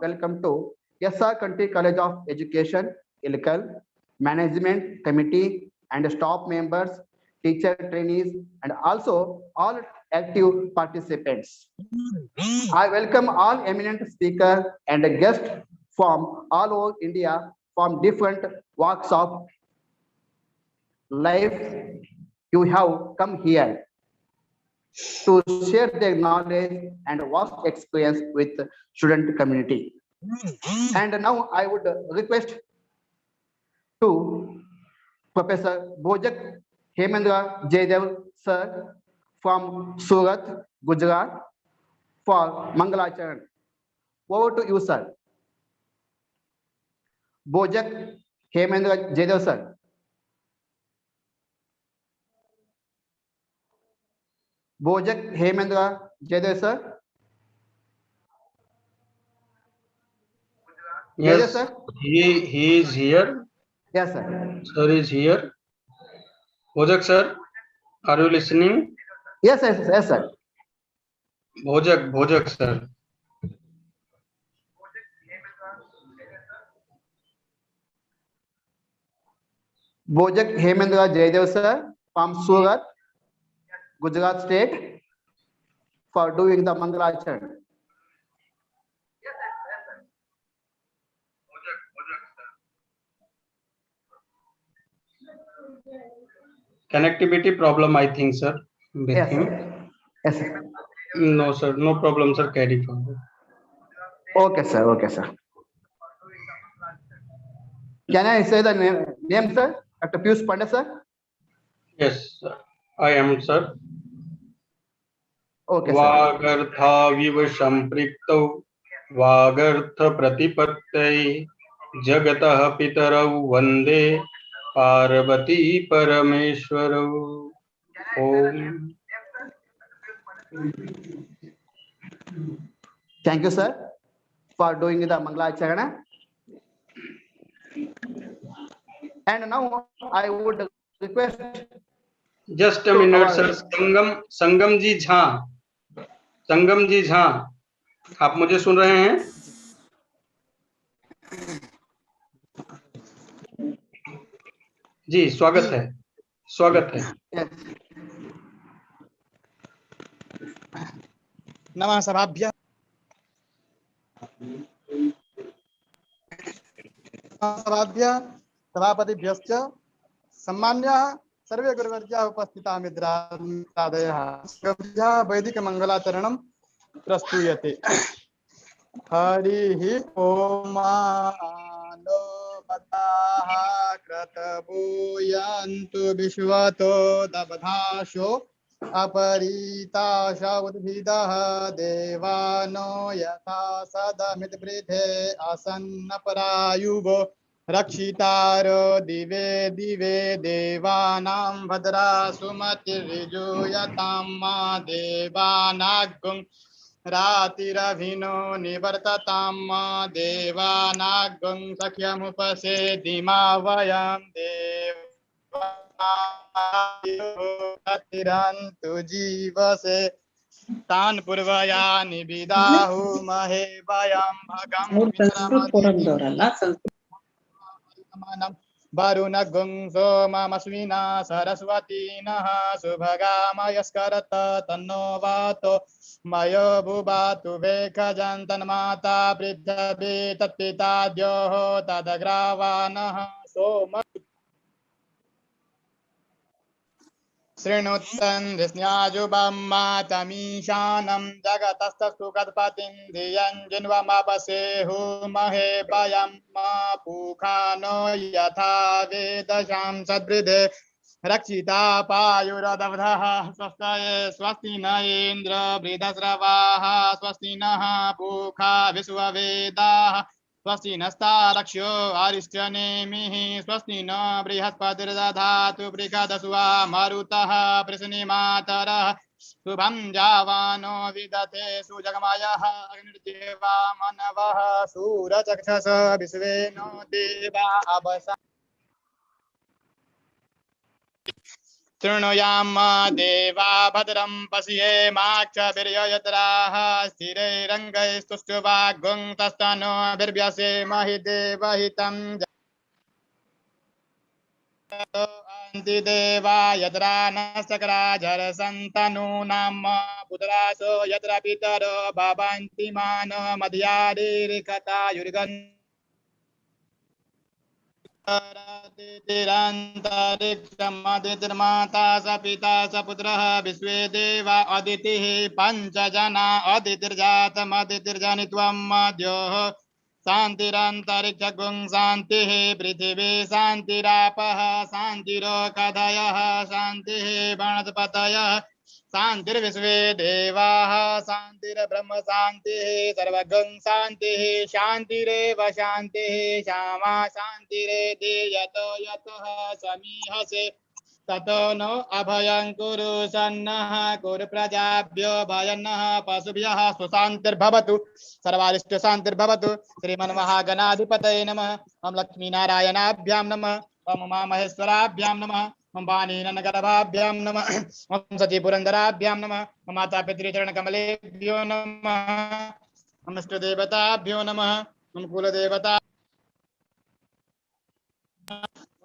welcome to SR Country College of Education, Ilkal, Management Committee and staff members, teacher trainees, and also all active participants. I welcome all eminent speakers and guests from all over India from different walks of life. You have come here to share their knowledge and vast experience with the student community. And now I would request to Professor Bojak Hemendra Jaidev sir from Surat, Gujarat for Mangalacharan. Over to you, sir. Bojak Hemendra Jaidev sir. Bojak Hemendra Jaidev sir. Yes, sir. he is here. Yes, sir. Sir is here. Bojak sir, are you listening? Yes, sir. Bojak sir. Bojak Hemendra Jaidev sir from Surat, Gujarat state for doing the Mangalacharan. Connectivity problem, I think, sir. With Yes, him. sir. Yes, sir. No, sir. No problem, sir. Carry forward. Okay, sir. Okay, sir. Can I say the name sir? Dr. Piyush Pandey, sir? Yes, sir. I am, sir. Okay, sir. वागर्थाविव संपृक्तौ वागर्थ प्रतिपत्तये जगतः पितरौ वन्दे Parvati परमेश्वरौ. Om. Thank you, sir, for doing the Mangalacharana. And now I would request. Just a minute, sir. संगम जी झा. संगम जी झा, आप मुझे सुन रहे हैं? जी, स्वागत है. स्वागत है. नमः सभाभ्यः. सभापतिभ्यश्च सम्मान्याः सर्वे गुरुवर्याः उपस्थिताः मित्रादयः वैदिक मंगलाचरणं प्रस्तूयते. हरिः ओम. पदाः क्रतभूयन्तु विश्वतो दबधाशो अपरीताश उद्भिदः देवानो यथा सदमिद्वृधे आसन्नपरायुवो रक्षितारो दिवे दिवे देवानां भद्रा सुमतिर्यजूयतां मा देवानागुं रातिरभिनो निवर्ततां मा देवानागुं सख्यमुपसेदिमा वयं देवातिरन्तु जीवसे तान् पूर्वयानि विदाहु महे वयं भगं वरुण गुं सोममश्विना सरस्वती नः सुभगामयस्करत तन्नो वातो मयो बुबातु वेखजं तन्माता पृथ्वी तत्पिता द्योः तदग्रावाणः सोम शृणुत्तन् मातमीशानं जगतस्तु गतपतिं धियं जिन्वमपसेहु महे वयं मा पूखानो यथा वेदशां सद्वृधे रक्षिता पायुरदवधः स्वस्तये स्वस्ति न इन्द्र वृधस्रवाः स्वस्ति नः पूखा विश्ववेदाः स्वस्ति नस्तारक्ष्यो अरिष्टनेमिः स्वस्ति न बृहस्पतिर्दधातु बृहदस्वा मरुतः पृश्निमातरः शुभं जावानो विदते सुजगमयः अग्निर्देवा मनवः सूरचक्षस विश्वेनो देवा अवसा शृणुयाम देवा भद्रं पश्येमाक्षभिर्यजत्राः स्थिरैरङ्गैस्तुष्टुवाग्गुं तस्तनो भिर्व्यसेमहि देवहितं अन्ति देवा यत्रा न सक्राजरसन्तनूनां पुत्रासो यत्र पितरो भवन्ति मानो मध्यारीरिकतायुर्गन् तिरन्तरिक्षमदितिर्माता स पिता स पुत्रः विश्वे देवा अदितिः पञ्च जना अदितिर्जातमदितिर्जनित्वं मद्योः शान्तिरन्तरिक्षगुं शान्तिः पृथिवी शान्तिरापः शान्तिरोकधयः शान्तिः वनस्पतयः शान्तिर्विश्वे देवाः शान्तिर्ब्रह्म शान्तिः सर्वगं शान्तिः शान्तिरेव शान्तिः श्यामा शान्तिरेति यतो यतः समीहसे ततो नो अभयं कुरु सन्नः कुरु प्रजाभ्यो भयन्नः पशुभ्यः सुशान्तिर्भवतु सर्वारिष्ट शान्तिर्भवतु श्रीमन्महागणाधिपतये नमः। ओं लक्ष्मीनारायणाभ्यां नमः। ओं उमामहेश्वराभ्यां नमः। ओं वाणीनगरभाभ्यां नमः। ओं सचिपुरन्दराभ्यां नमः। ओं माता पितृचरणकमलेभ्यो नमः। ओं इष्टदेवताभ्यो नमः। ओं कुलदेवता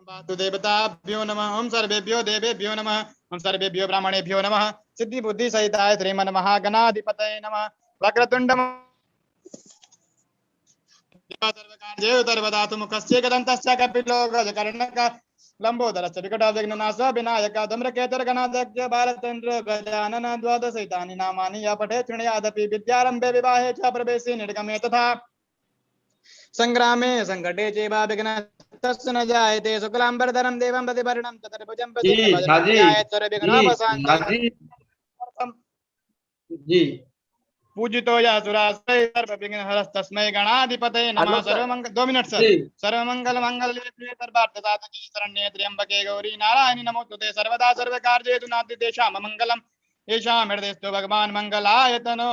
वासुदेवताभ्यो नमः। ओं सर्वेभ्यो देवेभ्यो नमः। ओं सर्वेभ्यो ब्राह्मणेभ्यो नमः। सिद्धि बुद्धि सहिताय श्रीमन्महागणाधिपतये नमः। वक्रतुण्ड सर्वकार्येषु मुखस्य गदन्तश्च कपिलो गजकर्णक लंबोदरश्च विकटाविघ्ननाशो विनायकः धूम्रकेतुर्गणाध्यक्ष बालचन्द्र गजानन द्वादशैतानि नामानि यः पठेत् शृणुयादपि विद्यारम्भे विवाहे च प्रवेशे निर्गमे तथा संग्रामे संकटे चैव विघ्नस्तस्य न जायते शुक्लाम्बरधरं देवं प्रतिवर्णं चतुर्भुजं प्रसन्नवदनं ध्यायेत् जी पूजितो या सुरासुरै सर्वविघ्नहरस्तस्मै गणाधिपतये नमः। Hello, sir. सर्वमंगल 2 मिनट सर। जी। सर्वमंगल मंगल्ये शिवे सर्वार्थसाधके शरण्ये त्र्यंबके गौरी नारायणि नमोस्तुते सर्वदा सर्वकार्येषु नास्ति तेषां मंगलम् येषां हृदयस्थो भगवान् मंगलायतनो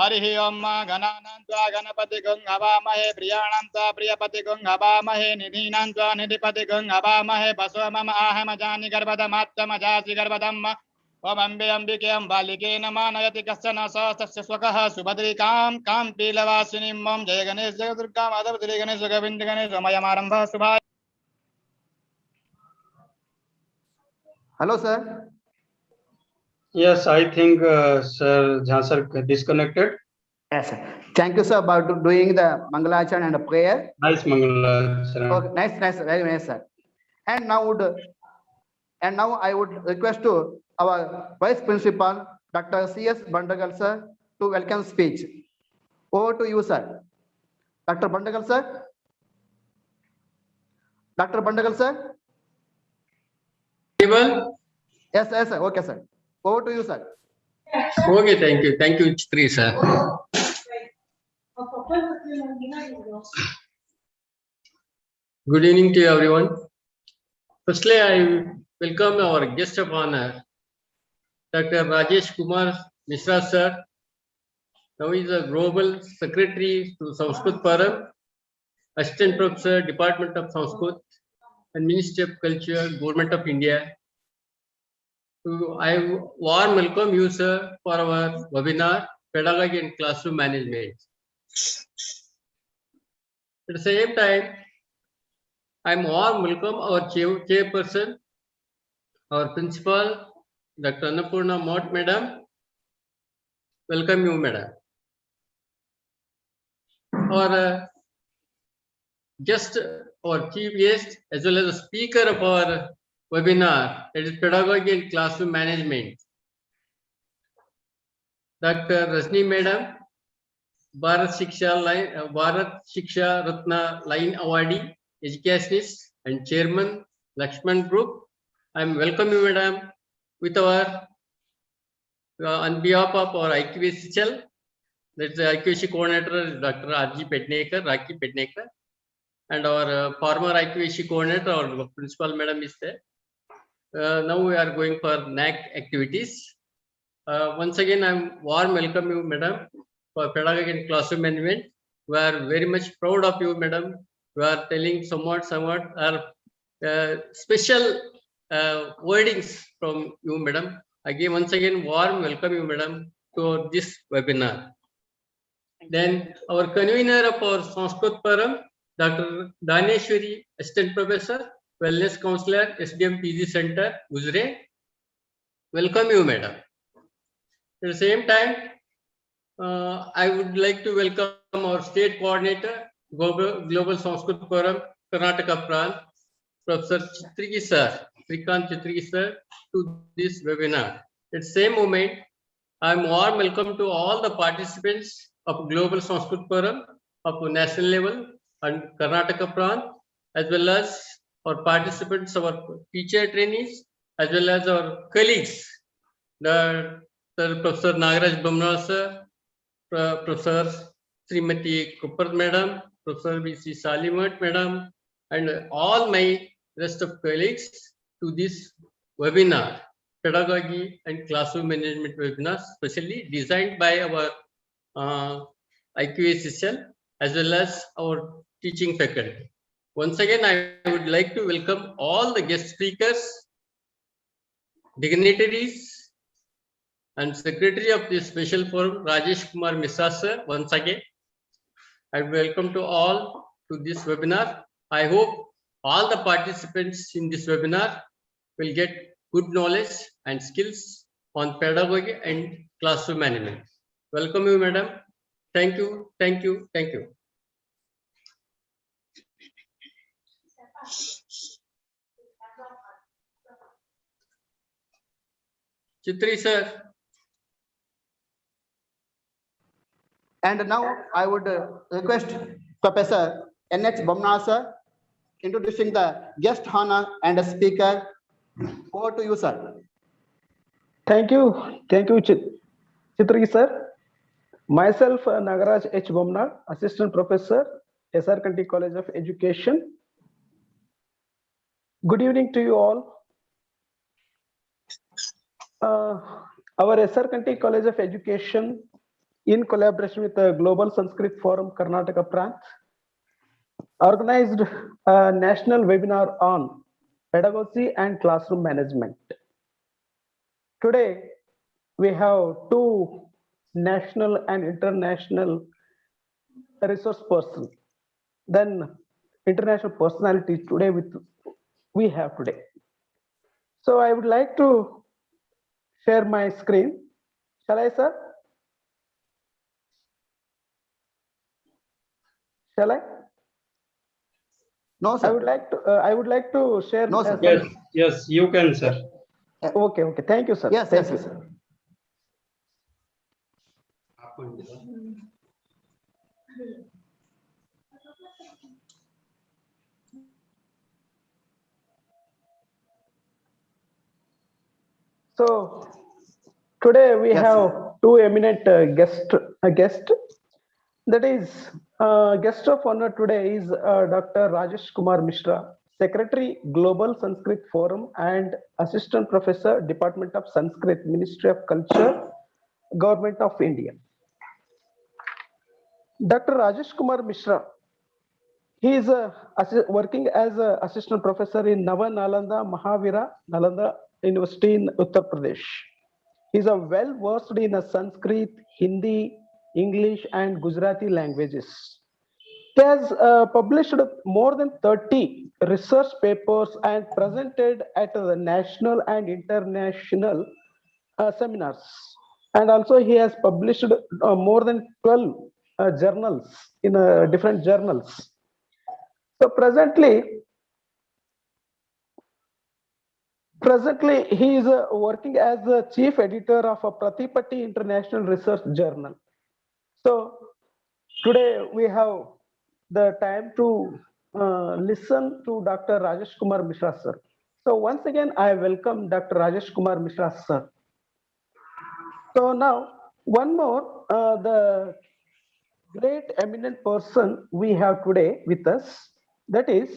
हरिः ओं गणानां त्वा गणपतिगुं हवामहे प्रियाणां त्वा प्रियपतिगुं हवामहे निधीनां त्वा निधिपतिगुं हवामहे बसव मम आहमजानि गर्भदमात्तमजासि गर्भदम् ओम अम्बे अम्बिके अम्बालिके नमः नयति कश्चन सहस्रस्य स्वकः सुभद्रिकां कां पीलवासिनीं ओम जय गणेश जय Durga Madhav Shri Ganesh Govind Ganesh मयमारंभः शुभाय। Hello, sir. Yes, I think Sir Jha sir disconnected. Yes, sir. Thank you, sir, about doing the Mangalachan and the prayer. Nice Mangalacharan. Okay, nice, very nice, sir. And now I would request to our Vice Principal, Dr. C.S. Bandagal, sir, to welcome speech. Over to you, sir. Dr. Bandagal, sir. Dr. Bandagal, sir. Yes, sir. Okay, sir. Over to you, sir. Okay, thank you, Chitri, sir. Good evening to everyone. Firstly, I welcome our guest of honor, Dr. Rajesh Kumar Mishra, sir. Now he is a Global Secretary to Sanskrit Forum, Assistant Professor, Department of Sanskrit and Ministry of Culture, Government of India. So I warm welcome you, sir, for our webinar, Pedagogy and Classroom Management. At the same time, I am warm welcome our chairperson, our principal, Dr. Annapurna Mott, madam. Welcome you, madam. Our guest, our chief guest, as well as the speaker of our webinar, that is Pedagogy and Classroom Management, Dr. Rajni madam, Bharat Shiksha Ratna Line Awardee, educationist and chairman, Lakshman Group. I am welcome you, madam, with our on behalf of our IQSHL, that's the IQSC coordinator, Dr. Raki Pednekar, and our former IQSC coordinator, our principal madam is there. Now we are going for NAC activities. Once again, I'm warm welcome you, madam, for Pedagogy and Classroom Management. We are very much proud of you, madam. We are telling somewhat our special wordings from you, madam. Again, once again, warm welcome you, madam, to this webinar. Then our convener of our Sanskrit Forum, Dr. Daneshwari, Assistant Professor, Wellness Counselor, SDM PG Center, Gujre. Welcome you, madam. At the same time, I would like to welcome our State Coordinator, Global Sanskrit Forum, Karnataka Prant, Professor Chitrigi Sir, Srikant Chitrigi Sir, to this webinar. At the same moment, I am warm welcome to all the participants of Global Sanskrit Forum of national level and Karnataka Prant, as well as our participants, our teacher trainees, as well as our colleagues, the Professor Nagaraj Bumrao Sir, Professor Srimati Kupar Madam, Professor B.C. Salimat Madam, and all my rest of colleagues to this webinar, Pedagogy and Classroom Management webinar, specially designed by our IQACSL as well as our teaching faculty. Once again, I would like to welcome all the guest speakers, dignitaries, and Secretary of this special forum, Rajesh Kumar Mishra sir, once again. I welcome to all to this webinar. I hope all the participants in this webinar will get good knowledge and skills on pedagogy and classroom management. Welcome you, madam. Thank you, thank you, thank you. Chitri sir. And now I would request Professor N.H. Bomna sir, introducing the guest honor and the speaker. Over to you, sir. Thank you, Chitri sir. Myself, Nagaraj H. Bomna, Assistant Professor, SR Kanti College of Education. Good evening to you all. Our SR Kanti College of Education, in collaboration with the Global Sanskrit Forum Karnataka Prant, organized a national webinar on pedagogy and classroom management. Today, we have two national and international resource persons, then international personalities today we have today. So I would like to share my screen. Shall I, sir? Shall I? No, sir. I would like to share. No, sir. Yes, yes, you can, sir. Okay. Thank you, sir. Yes, Thank yes, you. sir. So today we Yes, have sir. two eminent guest. That is, guest of honor today is Dr. Rajesh Kumar Mishra, Secretary, Global Sanskrit Forum and Assistant Professor, Department of Sanskrit, Ministry of Culture, Government of India. Dr. Rajesh Kumar Mishra, he is working as an assistant professor in Nava Nalanda Mahavira, Nalanda University in Uttar Pradesh. He is well versed in Sanskrit, Hindi, English, and Gujarati languages. He has published more than 30 research papers and presented at the national and international seminars. And also he has published more than 12 journals in different journals. So presently he is working as the chief editor of a Pratipatti International Research Journal. So today we have the time to listen to Dr. Rajesh Kumar Mishra sir. So once again, I welcome Dr. Rajesh Kumar Mishra sir. So now one more, the great eminent person we have today with us, that is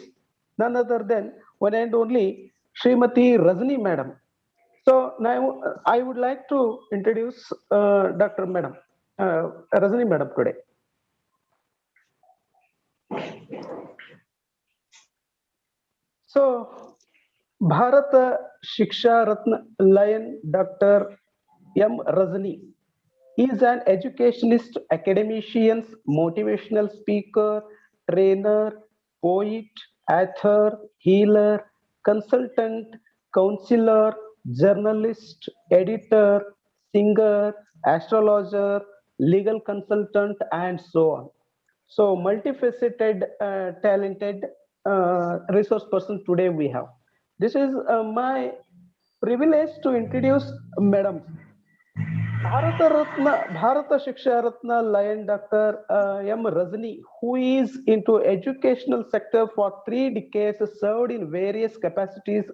none other than one and only Srimati Rajni Madam. So now I would like to introduce Dr. Madam, Rajni Madam today. So Bharata Shiksha Ratna Lion Dr. M. Rajani is an educationist, academician, motivational speaker, trainer, poet, author, healer, consultant, counselor, journalist, editor, singer, astrologer, legal consultant, and so on. So multifaceted, talented resource person today we have. This is my privilege to introduce Madam Bharata Shiksha Ratna Lion Dr. M. Rajani, who is into educational sector for 3 decades, served in various capacities,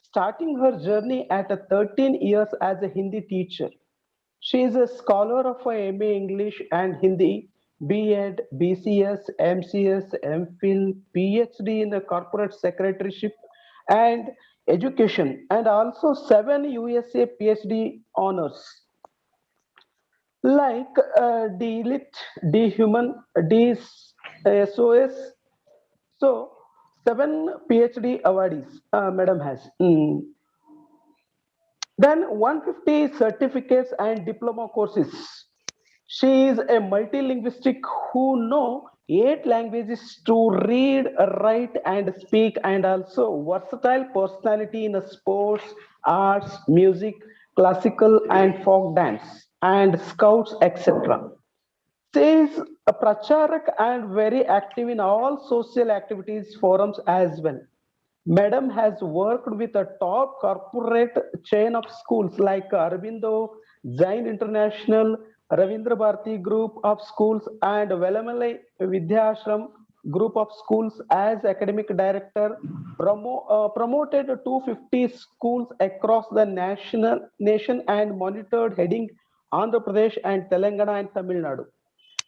starting her journey at 13 years as a Hindi teacher. She is a scholar of MA English and Hindi, B.Ed, BCS, MCS, MPhil, PhD in the corporate secretaryship and education, and also 7 USA PhD honors like D-Lit, D-Human, D-SOS. So, 7 PhD awardees, Madam has. Then 150 certificates and diploma courses. She is a multilinguistic who know 8 languages to read, write, and speak, and also versatile personality in sports, arts, music, classical and folk dance, and scouts, etc. She is a pracharak and very active in all social activities forums as well. Madam has worked with a top corporate chain of schools like Arabindo, Jain International, Ravindra Bharati Group of Schools, and Velamalai Vidyashram Group of Schools as academic director, promoted 250 schools across the nation and monitored heading Andhra Pradesh and Telangana and Tamil Nadu.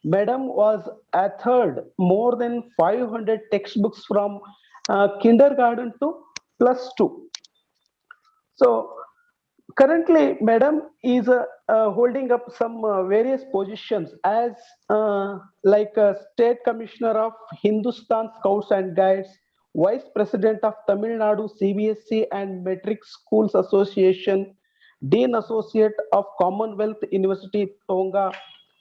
Madam was authored more than 500 textbooks from kindergarten to +2. So currently, Madam is holding up some various positions as like State Commissioner of Hindustan Scouts and Guides, Vice President of Tamil Nadu CBSE and Metric Schools Association, Dean Associate of Commonwealth University Tonga,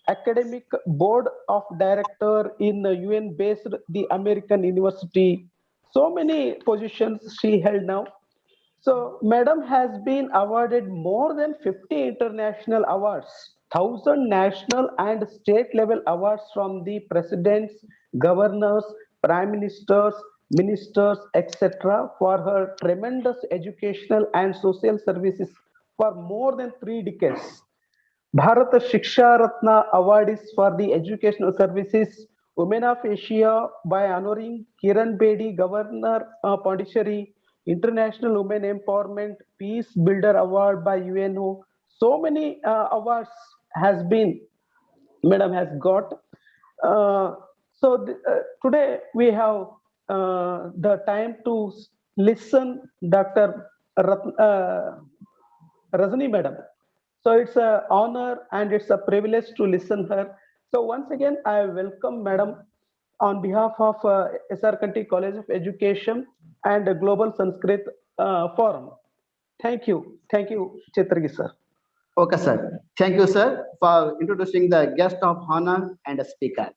Academic Board of Director in UN-based the American University. So many positions she held now. So, Madam has been awarded more than 50 international awards, 1,000 national and state level awards from the presidents, governors, prime ministers, ministers, etc., for her tremendous educational and social services for more than 3 decades. Bharata Shiksha Ratna Award is for the educational services, Women of Asia by honoring Kiran Bedi, Governor Pondicherry, International Women Empowerment Peace Builder Award by UNO. So many awards has been, Madam has got. Today we have the time to listen Dr. Rajani Madam. So it's an honor and it's a privilege to listen her. So once again, I welcome Madam on behalf of SR Kanti College of Education and the Global Sanskrit Forum. Thank you. Thank you, Chitragi sir. Okay, sir. Thank you, sir, for introducing the guest of honor and speaker.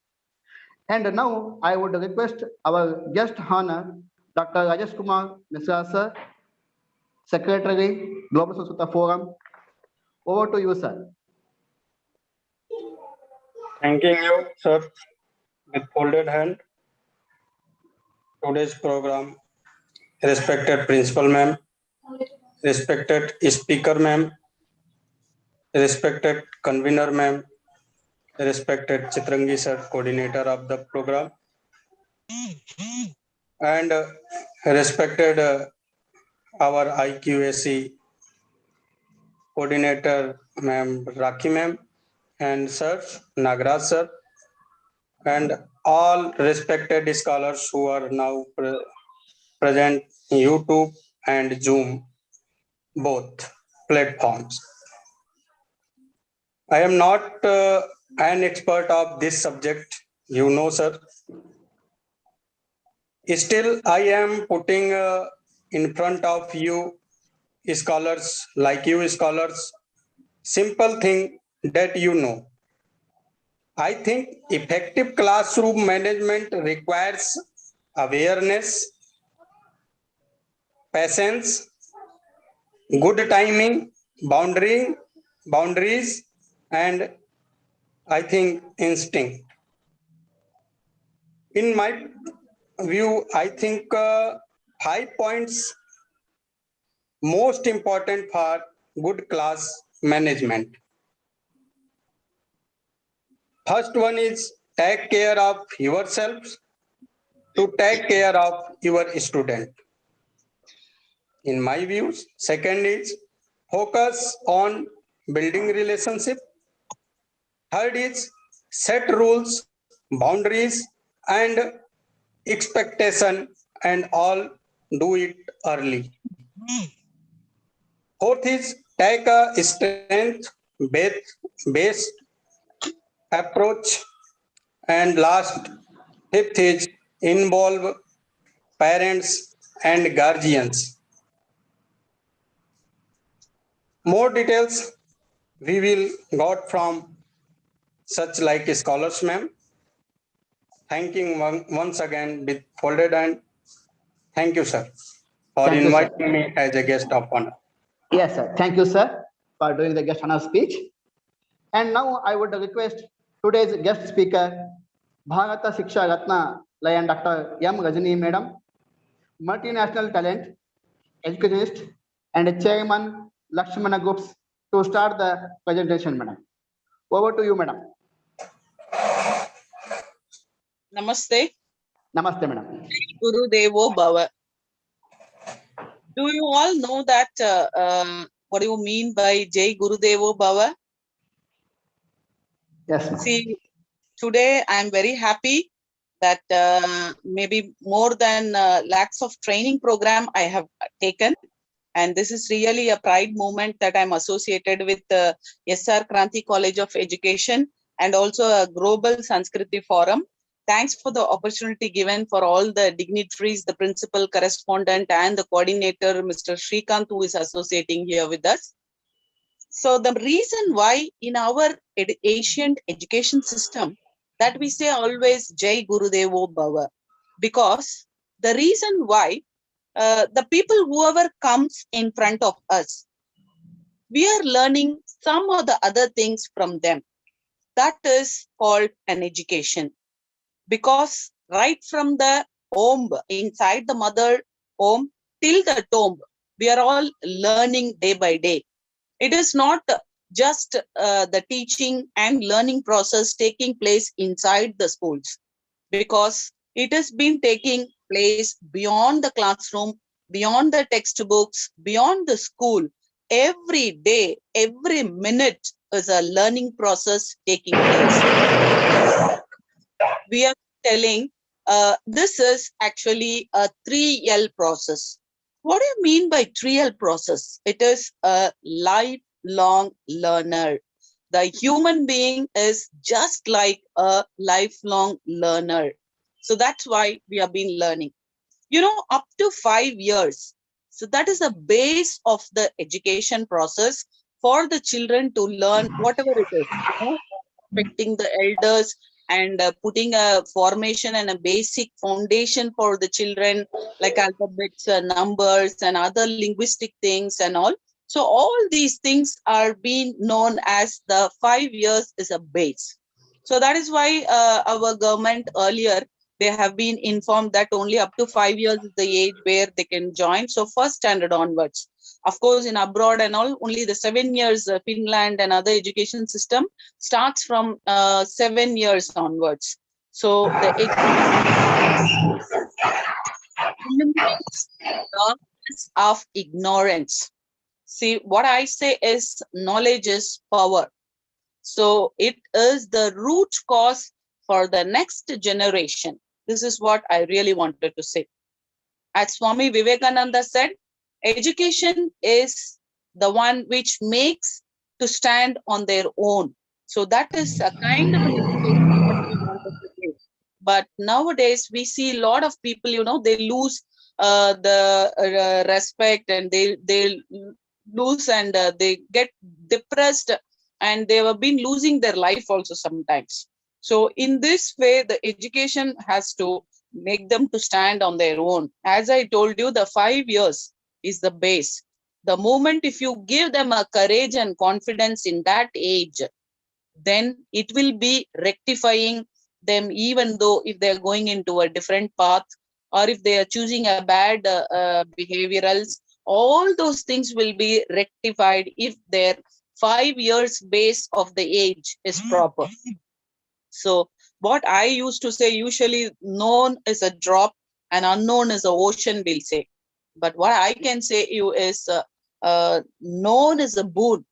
And now I would request our guest honor, Dr. Rajesh Kumar Misra, sir, Secretary, Global Sanskrit Forum. Over to you, sir. Thanking you, sir, with folded hand. Today's program, respected principal ma'am, respected speaker ma'am, respected convener ma'am, respected Chitrangi sir, coordinator of the program, and respected our IQAC coordinator ma'am Rakhi ma'am, and sir Nagraj sir, and all respected scholars who are now present in YouTube and Zoom, both platforms. I am not an expert of this subject, you know, sir. Still, I am putting in front of you scholars, like you scholars, simple thing that you know. I think effective classroom management requires awareness, patience, good timing, boundaries, and I think instinct. In my view, I think 5 points most important for good class management. First one is take care of yourselves to take care of your student. In my views, second is focus on building relationship. Third is set rules, boundaries, and expectation, and all do it early. Fourth is take a strength based approach. And last, fifth is involve parents and guardians. More details we will got from such like scholars, ma'am. Thanking once again with folded hand. Thank you, sir, for Thank you, sir. inviting me as a guest of honor. Yes, sir. Thank you, sir, for doing the guest honor speech. And now I would request today's guest speaker, Bharata Shiksha Ratna Lion Dr. M. Rajani Madam, multinational talent, educationist, and chairman Lakshmana Groups, to start the presentation, madam. Over to you, madam. Namaste. Namaste, madam. Guru Devo Bhava. Do you all know that what do you mean by Jai Guru Devo Bhava? Yes, ma'am. See, today I'm very happy that maybe more than lakhs of training program I have taken. And this is really a pride moment that I'm associated with SR Kranti College of Education and also a Global Sanskriti Forum. Thanks for the opportunity given for all the dignitaries, the principal, correspondent, and the coordinator, Mr. Shrikant, who is associating here with us. So the reason why in our ancient education system that we say always Jai Gurudevo Bhava, because the reason why the people, whoever comes in front of us, we are learning some of the other things from them. That is called an education. Because right from the womb, inside the mother womb till the tomb, we are all learning day by day. It is not just the teaching and learning process taking place inside the schools, because it has been taking place beyond the classroom, beyond the textbooks, beyond the school. Every day, every minute is a learning process taking place. We are telling this is actually a 3L process. What do you mean by 3L process? It is a lifelong learner. The human being is just like a lifelong learner. So that's why we have been learning. You know, up to 5 years. So that is the base of the education process for the children to learn whatever it is, you know, respecting the elders and putting a formation and a basic foundation for the children, like alphabets, numbers, and other linguistic things and all. So all these things are being known as the 5 years is a base. So that is why our government earlier, they have been informed that only up to 5 years is the age where they can join. So first standard onwards. Of course, in abroad and all, only the 7 years, Finland and other education system starts from 7 years onwards. So the eliminates darkness of ignorance. See, what I say is knowledge is power. So it is the root cause for the next generation. This is what I really wanted to say. As Swami Vivekananda said, education is the one which makes to stand on their own. So that is a kind of an education that we wanted to give. But nowadays we see a lot of people, you know, they lose the respect, and they lose, and they get depressed, and they have been losing their life also sometimes. So in this way, the education has to make them to stand on their own. As I told you, the 5 years is the base. The moment if you give them a courage and confidence in that age, then it will be rectifying them, even though if they are going into a different path, or if they are choosing a bad behaviorals, all those things will be rectified if their 5 years base of the age is proper. So what I used to say, usually known is a drop and unknown is an ocean, we'll say. But what I can say you is known is a boon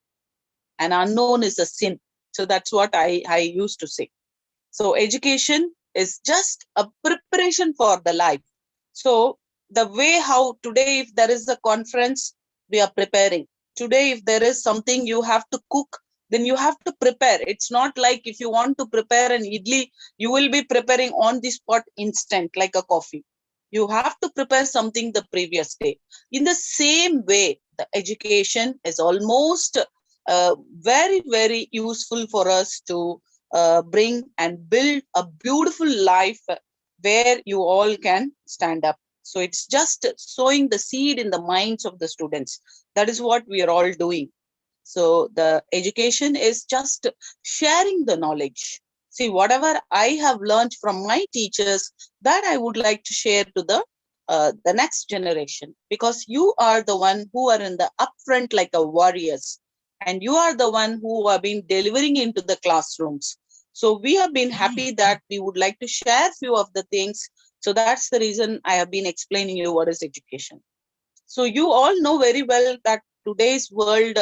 and unknown is a sin. So that's what I used to say. So education is just a preparation for the life. So the way how today, if there is a conference, we are preparing. Today, if there is something you have to cook, then you have to prepare. It's not like if you want to prepare an idli, you will be preparing on the spot instant, like a coffee. You have to prepare something the previous day. In the same way, the education is almost very, very useful for us to bring and build a beautiful life where you all can stand up. So it's just sowing the seed in the minds of the students. That is what we are all doing. So the education is just sharing the knowledge. See, whatever I have learned from my teachers, that I would like to share to the next generation, because you are the one who are in the upfront like a warriors, and you are the one who have been delivering into the classrooms. So we have been happy that we would like to share few of the things. So that's the reason I have been explaining you what is education. So you all know very well that today's world,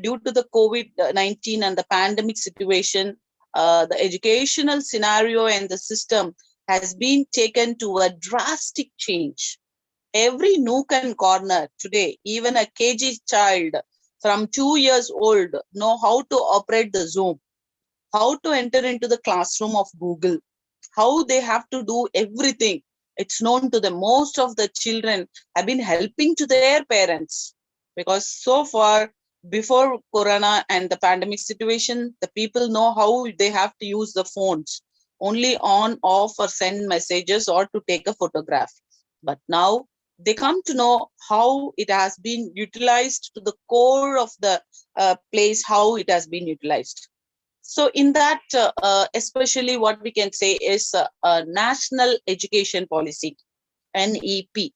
due to the COVID-19 and the pandemic situation, the educational scenario and the system has been taken to a drastic change. Every nook and corner today, even a KG child from 2 years old know how to operate the Zoom, how to enter into the classroom of Google, how they have to do everything. It's known to them. Most of the children have been helping to their parents, because so far before Corona and the pandemic situation, the people know how they have to use the phones, only on, off, or send messages or to take a photograph. But now they come to know how it has been utilized to the core of the place, how it has been utilized. So in that, especially what we can say is a National Education Policy, NEP.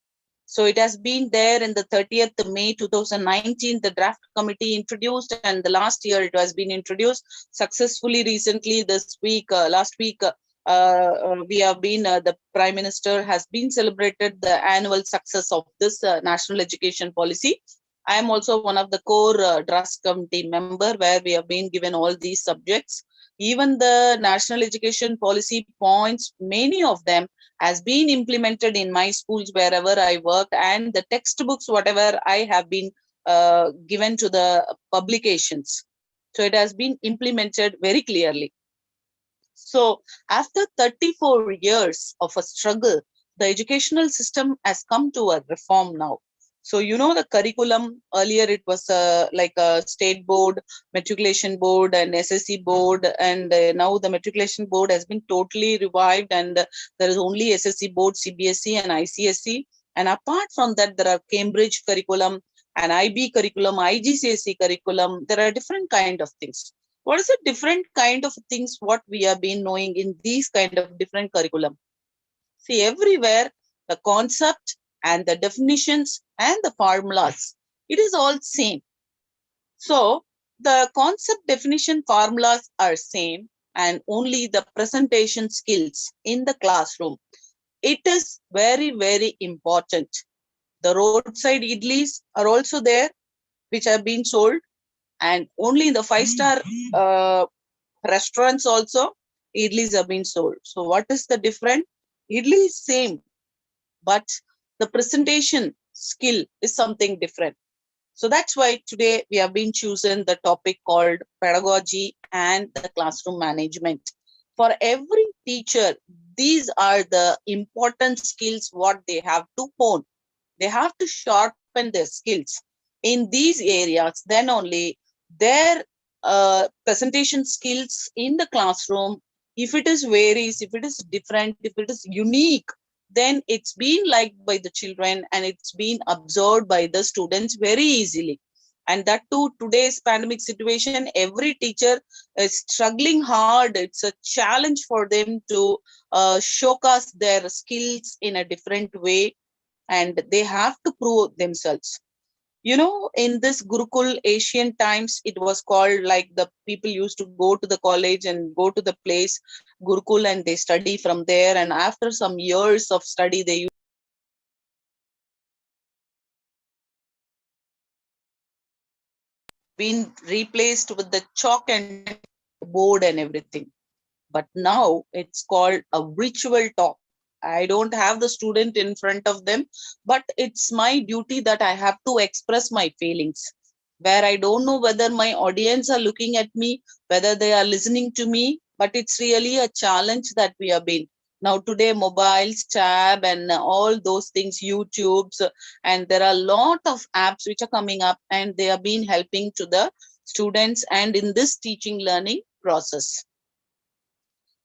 So it has been there in the 30th May 2019, the draft committee introduced, and the last year it has been introduced successfully. Recently, this week, last week, we have been, the Prime Minister has been celebrated the annual success of this National Education Policy. I am also one of the core draft committee member, where we have been given all these subjects. Even the National Education Policy points, many of them has been implemented in my schools wherever I worked, and the textbooks, whatever I have been given to the publications. So it has been implemented very clearly. So after 34 years of a struggle, the educational system has come to a reform now. So, you know, the curriculum earlier, it was like a state board, matriculation board, and SSC board. And now the matriculation board has been totally revived, and there is only SSC board, CBSE and ICSE. And apart from that, there are Cambridge curriculum and IB curriculum, IGCSE curriculum. There are different kind of things. What is the different kind of things what we have been knowing in these kind of different curriculum? See, everywhere the concept and the definitions and the formulas, it is all same. So the concept, definition, formulas are same, and only the presentation skills in the classroom, it is very, very important. The roadside idlis are also there, which have been sold, and only in the 5-star restaurants also idlis have been sold. So what is the difference? Idli is same, but the presentation skill is something different. So that's why today we have been chosen the topic called pedagogy and the classroom management. For every teacher, these are the important skills what they have to hone. They have to sharpen their skills in these areas. Then only their presentation skills in the classroom, if it is varies, if it is different, if it is unique, then it's been liked by the children and it's been absorbed by the students very easily. And that too, today's pandemic situation, every teacher is struggling hard. It's a challenge for them to showcase their skills in a different way, and they have to prove themselves. In this Gurukul Asian times, it was called like the people used to go to the college and go to the place Gurukul and they study from there. And after some years of study, they been replaced with the chalk and board and everything. But now it's called a virtual talk. I don't have the student in front of them, but it's my duty that I have to express my feelings, where I don't know whether my audience are looking at me, whether they are listening to me, but it's really a challenge that we have been. Now today, mobiles, tab, and all those things, YouTubes, and there are a lot of apps which are coming up, and they have been helping to the students and in this teaching learning process.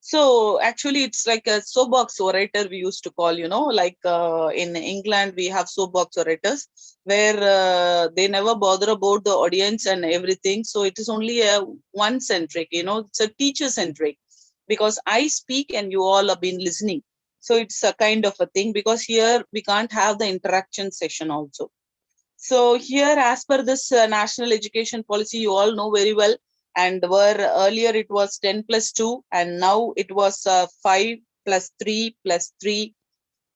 So actually, it's like a soapbox orator we used to call, like in England, we have soapbox orators where they never bother about the audience and everything. So it is only a one-centric, it's a teacher-centric, because I speak and you all have been listening. So it's a kind of a thing, because here we can't have the interaction session also. So here, as per this national education policy, you all know very well, and where earlier it was 10 plus 2, and now it was 5 plus 3 plus 3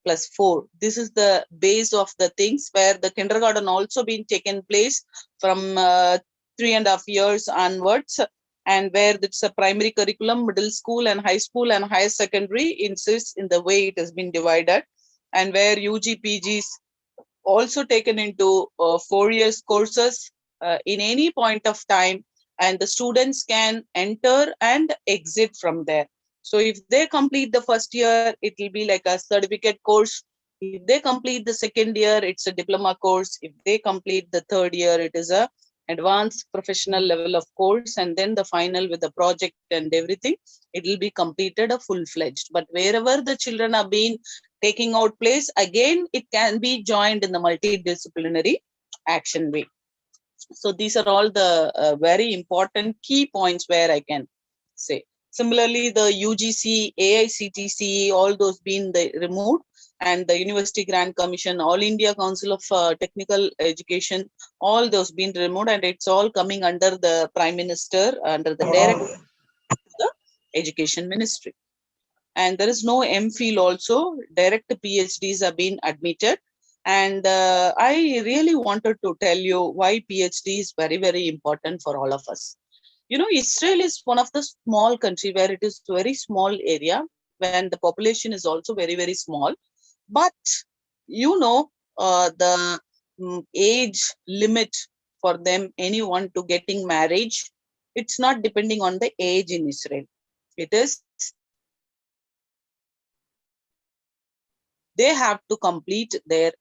plus 4. This is the base of the things, where the kindergarten also been taken place from 3.5 years onwards, and where it's a primary curriculum, middle school and high school and higher secondary insists in the way it has been divided, and where UG, PGs also taken into 4 years courses in any point of time, and the students can enter and exit from there. So if they complete the first year, it will be like a certificate course. If they complete the second year, it's a diploma course. If they complete the third year, it is a advanced professional level of course, and then the final with the project and everything, it will be completed a full-fledged. But wherever the children are being taking out place, again it can be joined in the multidisciplinary action way. So these are all the very important key points where I can say. Similarly, the UGC, AICTC, all those been removed, and the University Grant Commission, All India Council of Technical Education, all those been removed, and it's all coming under the Prime Minister, under the director of the Education Ministry. And there is no MPhil also, direct PhDs have been admitted. And I really wanted to tell you why PhD is very, very important for all of us. Israel is one of the small country where it is very small area, when the population is also very, very small. But, the age limit for them, anyone to getting marriage, it's not depending on the age in Israel. It is they have to complete their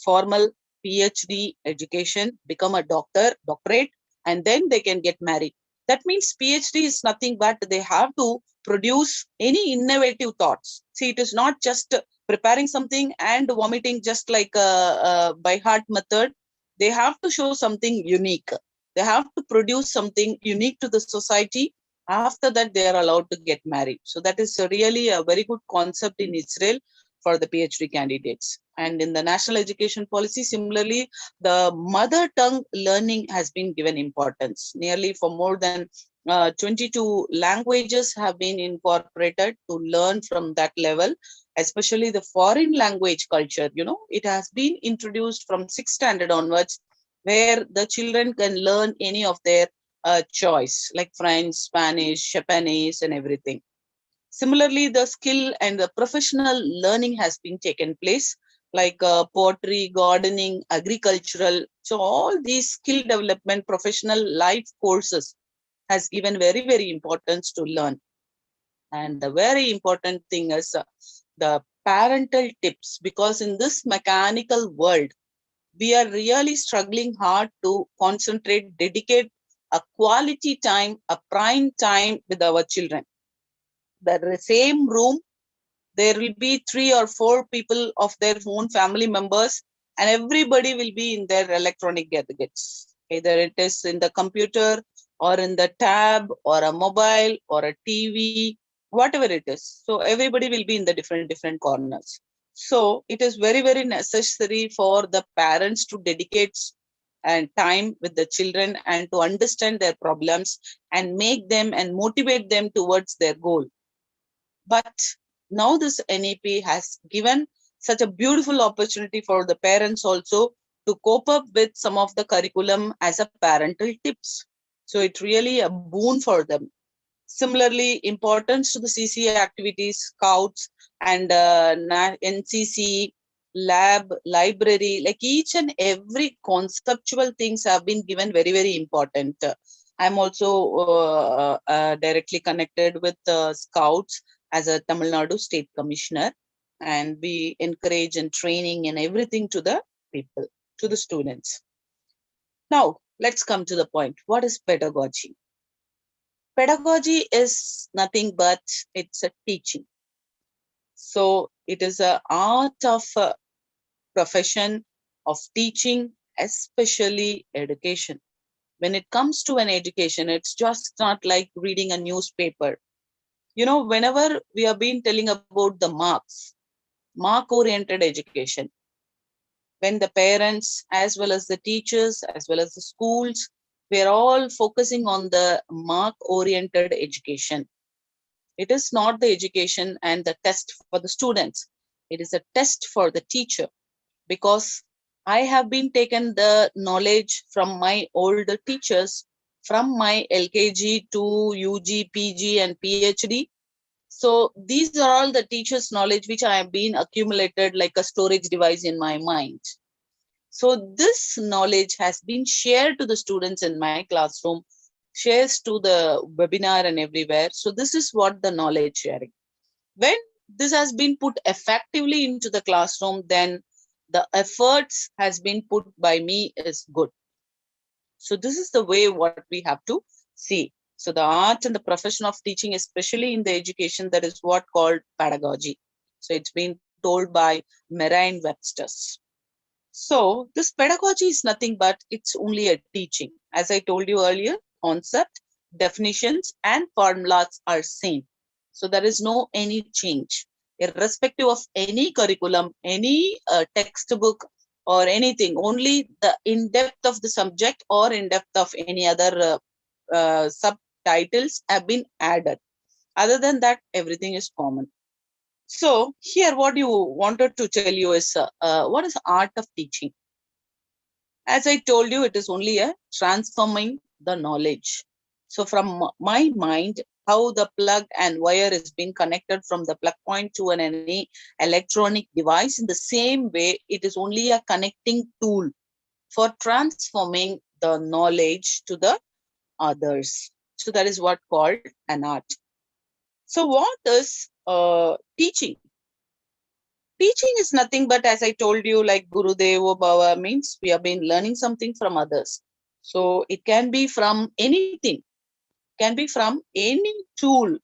formal PhD education, become a doctorate, and then they can get married. That means PhD is nothing but they have to produce any innovative thoughts. See, it is not just preparing something and vomiting just like a by heart method. They have to show something unique. They have to produce something unique to the society. After that, they are allowed to get married. So that is really a very good concept in Israel for the PhD candidates. And in the national education policy, similarly, the mother tongue learning has been given importance. Nearly for more than 22 languages have been incorporated to learn from that level, especially the foreign language culture. It has been introduced from 6th standard onwards, where the children can learn any of their choice, like French, Spanish, Japanese, and everything. Similarly, the skill and the professional learning has been taken place, like pottery, gardening, agricultural. So all these skill development, professional life courses has given very, very importance to learn. And the very important thing is the parental tips, because in this mechanical world, we are really struggling hard to concentrate, dedicate a quality time, a prime time with our children. The same room, there will be 3 or 4 people of their own family members, and everybody will be in their electronic gadgets. Either it is in the computer or in the tab or a mobile or a TV, whatever it is. So everybody will be in the different corners. So it is very necessary for the parents to dedicate and time with the children and to understand their problems and make them and motivate them towards their goal. But now this NEP has given such a beautiful opportunity for the parents also to cope up with some of the curriculum as a parental tips. So it's really a boon for them. Similarly, importance to the CCA activities, scouts and NCC, lab, library, like each and every conceptual things have been given very important. I'm also directly connected with scouts as a Tamil Nadu State Commissioner, and we encourage and training and everything to the people, to the students. Now, let's come to the point. What is pedagogy? Pedagogy is nothing but it's a teaching. So it is an art of a profession of teaching, especially education. When it comes to an education, it's just not like reading a newspaper. You know, whenever we have been telling about the marks, mark-oriented education, when the parents as well as the teachers as well as the schools, we are all focusing on the mark-oriented education. It is not the education and the test for the students. It is a test for the teacher, because I have been taken the knowledge from my older teachers, from my LKG to UG, PG and PhD. So these are all the teachers' knowledge which I have been accumulated like a storage device in my mind. So this knowledge has been shared to the students in my classroom, shares to the webinar and everywhere. So this is what the knowledge sharing. When this has been put effectively into the classroom, then the efforts has been put by me is good. So this is the way what we have to see. So the art and the profession of teaching, especially in the education, that is what called pedagogy. So it's been told by Merriam-Webster's. So this pedagogy is nothing but it's only a teaching. As I told you earlier, concept, definitions and formulas are same. So there is no any change, irrespective of any curriculum, any textbook or anything. Only the in-depth of the subject or in-depth of any other subtitles have been added. Other than that, everything is common. So here what you wanted to tell you is what is art of teaching? As I told you, it is only a transforming the knowledge. So from my mind, how the plug and wire is being connected from the plug point to any electronic device, in the same way, it is only a connecting tool for transforming the knowledge to the others. So that is what called an art. So what is teaching? Teaching is nothing but, as I told you, like Guru Devo Bhava means we have been learning something from others. So it can be from anything, can be from any tool.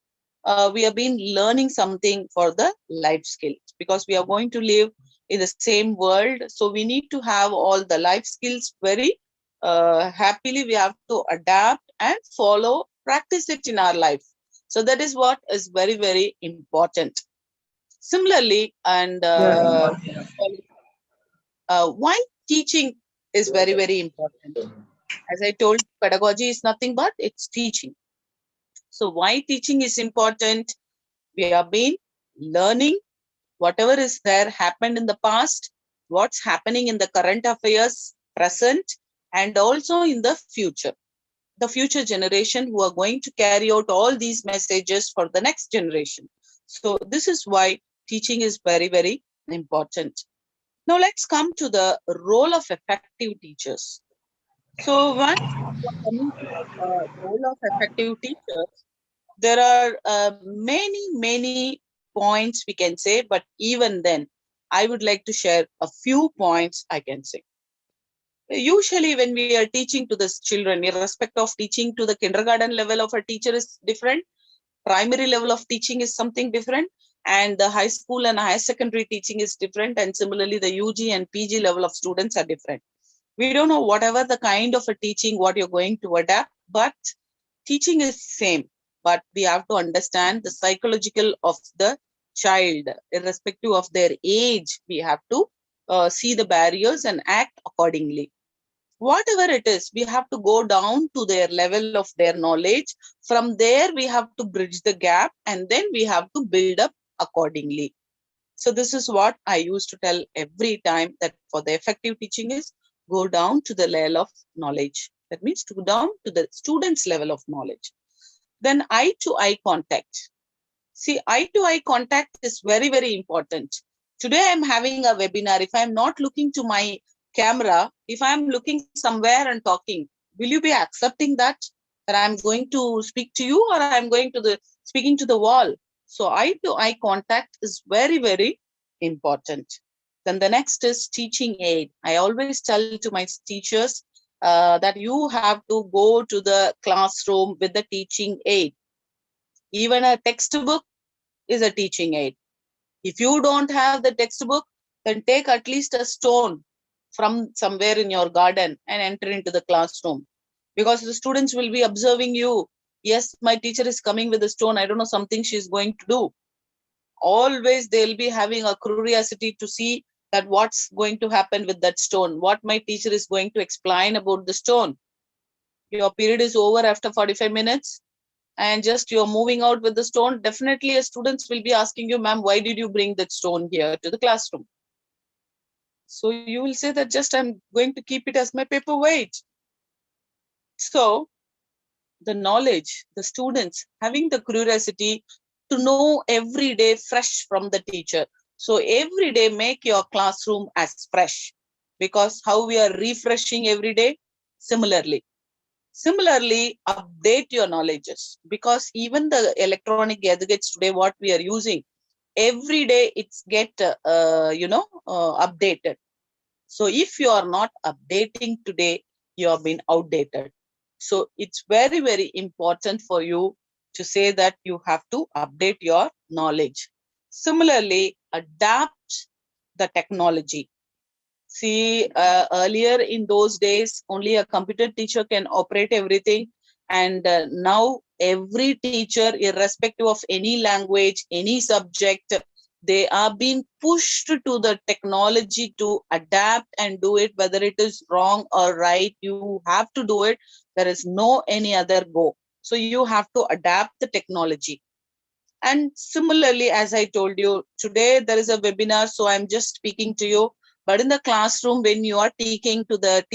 We have been learning something for the life skills, because we are going to live in the same world. So we need to have all the life skills very happily. We have to adapt and follow, practice it in our life. So that is what is very important. Similarly, and why teaching is very important. As I told, pedagogy is nothing but it's teaching. So why teaching is important? We have been learning whatever is there happened in the past, what's happening in the current affairs, present, and also in the future. The future generation who are going to carry out all these messages for the next generation. So this is why teaching is very important. Now let's come to the role of effective teachers. So once we are coming to role of effective teachers, there are many points we can say, but even then, I would like to share a few points I can say. Usually when we are teaching to the children, irrespective of teaching to the kindergarten level of a teacher is different, primary level of teaching is something different, and the high school and higher secondary teaching is different, and similarly the UG and PG level of students are different. We don't know whatever the kind of a teaching, what you're going to adapt, but teaching is same. But we have to understand the psychological of the child, irrespective of their age. We have to see the barriers and act accordingly. Whatever it is, we have to go down to their level of their knowledge. From there, we have to bridge the gap, and then we have to build up accordingly. So this is what I used to tell every time, that for the effective teaching is go down to the level of knowledge. That means to go down to the student's level of knowledge. Then eye-to-eye contact. See, eye-to-eye contact is very, very important. Today I'm having a webinar. If I'm not looking to my camera, if I'm looking somewhere and talking, will you be accepting that I'm going to speak to you, or I'm going to the speaking to the wall? So eye-to-eye contact is very, very important. Then the next is teaching aid. I always tell to my teachers that you have to go to the classroom with the teaching aid. Even a textbook is a teaching aid. If you don't have the textbook, then take at least a stone from somewhere in your garden and enter into the classroom, because the students will be observing you. Yes, my teacher is coming with a stone. I don't know, something she's going to do. Always they'll be having a curiosity to see that what's going to happen with that stone, what my teacher is going to explain about the stone. Your period is over after 45 minutes and just you're moving out with the stone. Definitely students will be asking you, ma'am, why did you bring that stone here to the classroom? So you will say that just I'm going to keep it as my paperweight. So the knowledge, the students having the curiosity to know every day fresh from the teacher. So every day make your classroom as fresh, because how we are refreshing every day. Similarly, update your knowledges, because even the electronic gadgets today, what we are using, every day it's get updated. So if you are not updating today, you have been outdated. So it's very, very important for you to say that you have to update your knowledge. Similarly, adapt the technology. See, earlier in those days, only a computer teacher can operate everything. And now every teacher, irrespective of any language, any subject, they are being pushed to the technology to adapt and do it, whether it is wrong or right. You have to do it. There is no any other go. So you have to adapt the technology. And similarly, as I told you, today there is a webinar, so I'm just speaking to you. But in the classroom, when you are teaching to the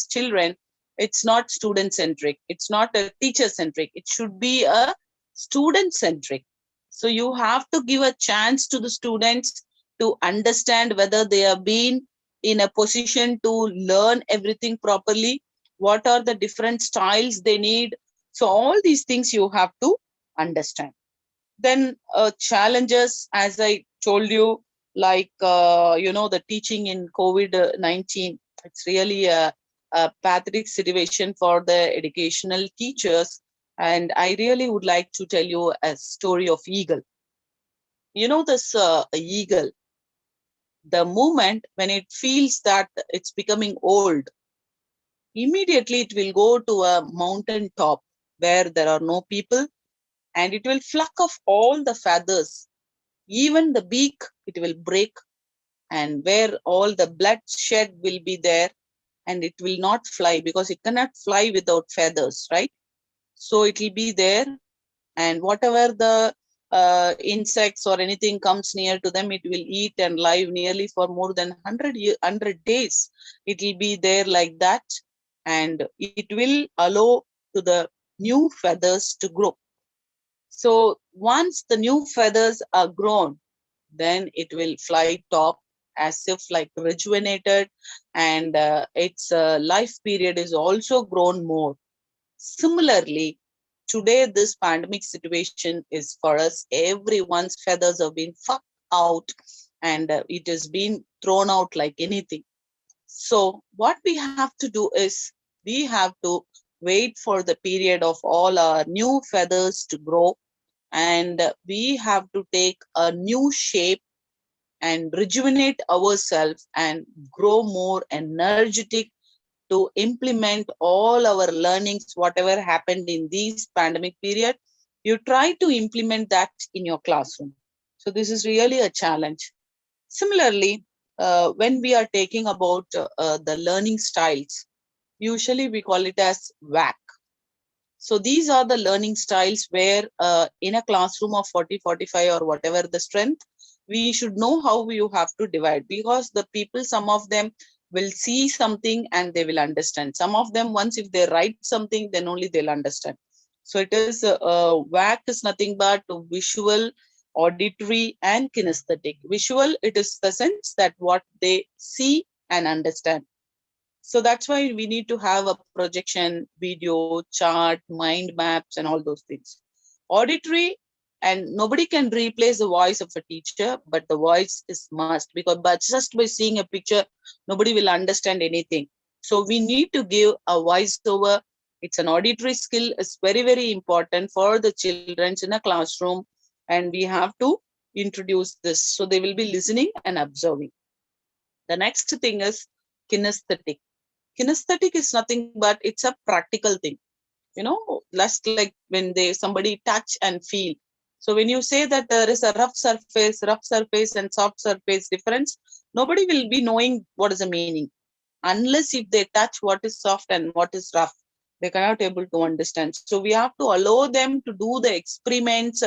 children, it's not student centric. It's not a teacher centric. It should be a student centric. So you have to give a chance to the students to understand whether they have been in a position to learn everything properly. What are the different styles they need? So all these things you have to understand. Then challenges, as I told you, like, the teaching in COVID-19, it's really a pathetic situation for the educational teachers. And I really would like to tell you a story of eagle. This eagle, the moment when it feels that it's becoming old, immediately it will go to a mountain top where there are no people, and it will pluck off all the feathers. Even the beak, it will break, and where all the blood shed will be there, and it will not fly, because it cannot fly without feathers, right? So it will be there, and whatever the insects or anything comes near to them, it will eat and live nearly for more than 100 days. It will be there like that, and it will allow to the new feathers to grow. So once the new feathers are grown, then it will fly top as if like rejuvenated, and its life period is also grown more. Similarly, today this pandemic situation is for us, everyone's feathers have been fucked out, and it has been thrown out like anything. So what we have to do is we have to wait for the period of all our new feathers to grow, and we have to take a new shape and rejuvenate ourselves and grow more energetic to implement all our learnings, whatever happened in this pandemic period. You try to implement that in your classroom. So this is really a challenge. Similarly, when we are taking about the learning styles, usually we call it as WAC. So these are the learning styles where in a classroom of 40, 45 or whatever the strength, we should know how you have to divide, because the people, some of them will see something and they will understand. Some of them, once if they write something, then only they'll understand. So it is WAC is nothing but visual, auditory and kinesthetic. Visual, it is the sense that what they see and understand. So that's why we need to have a projection, video, chart, mind maps, and all those things. Auditory, and nobody can replace the voice of a teacher, but the voice is must, because but just by seeing a picture, nobody will understand anything. So we need to give a voiceover. It's an auditory skill. It's very, very important for the children in a classroom, and we have to introduce this. So they will be listening and observing. The next thing is kinesthetic. Kinesthetic is nothing but it's a practical thing, you know, less like when they somebody touch and feel. So when you say that there is a rough surface and soft surface difference, nobody will be knowing what is the meaning unless if they touch what is soft and what is rough. They cannot able to understand. So we have to allow them to do the experiments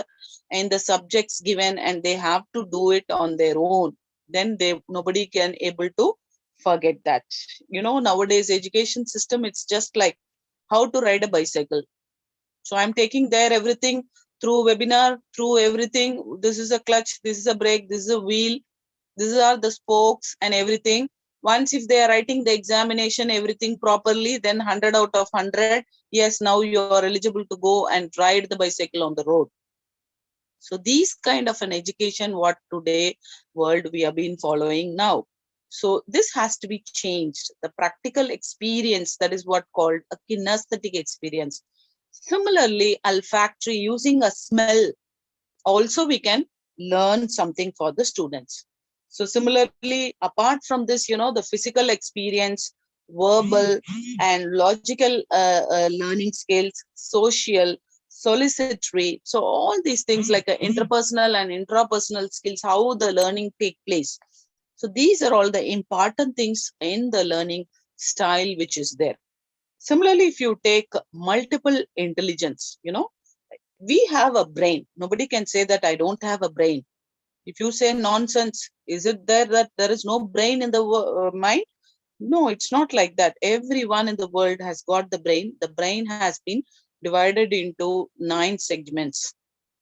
and the subjects given, and they have to do it on their own. Then nobody can able to forget that. You know, nowadays education system, it's just like how to ride a bicycle. So I'm taking there everything through webinar, through everything. This is a clutch, this is a brake, this is a wheel, these are the spokes and everything. Once if they are writing the examination, everything properly, then 100 out of 100, yes, now you are eligible to go and ride the bicycle on the road. So these kind of an education, what today world we have been following now. So this has to be changed. The practical experience, that is what called a kinesthetic experience. Similarly, olfactory, using a smell, also we can learn something for the students. So similarly, apart from this, you know, the physical experience, verbal and logical learning skills, social, solicitory. So all these things like interpersonal and intrapersonal skills, how the learning take place. So these are all the important things in the learning style which is there. Similarly, if you take multiple intelligence, you know, we have a brain. Nobody can say that I don't have a brain. If you say nonsense, is it there that there is no brain in the mind? No, it's not like that. Everyone in the world has got the brain. The brain has been divided into 9 segments,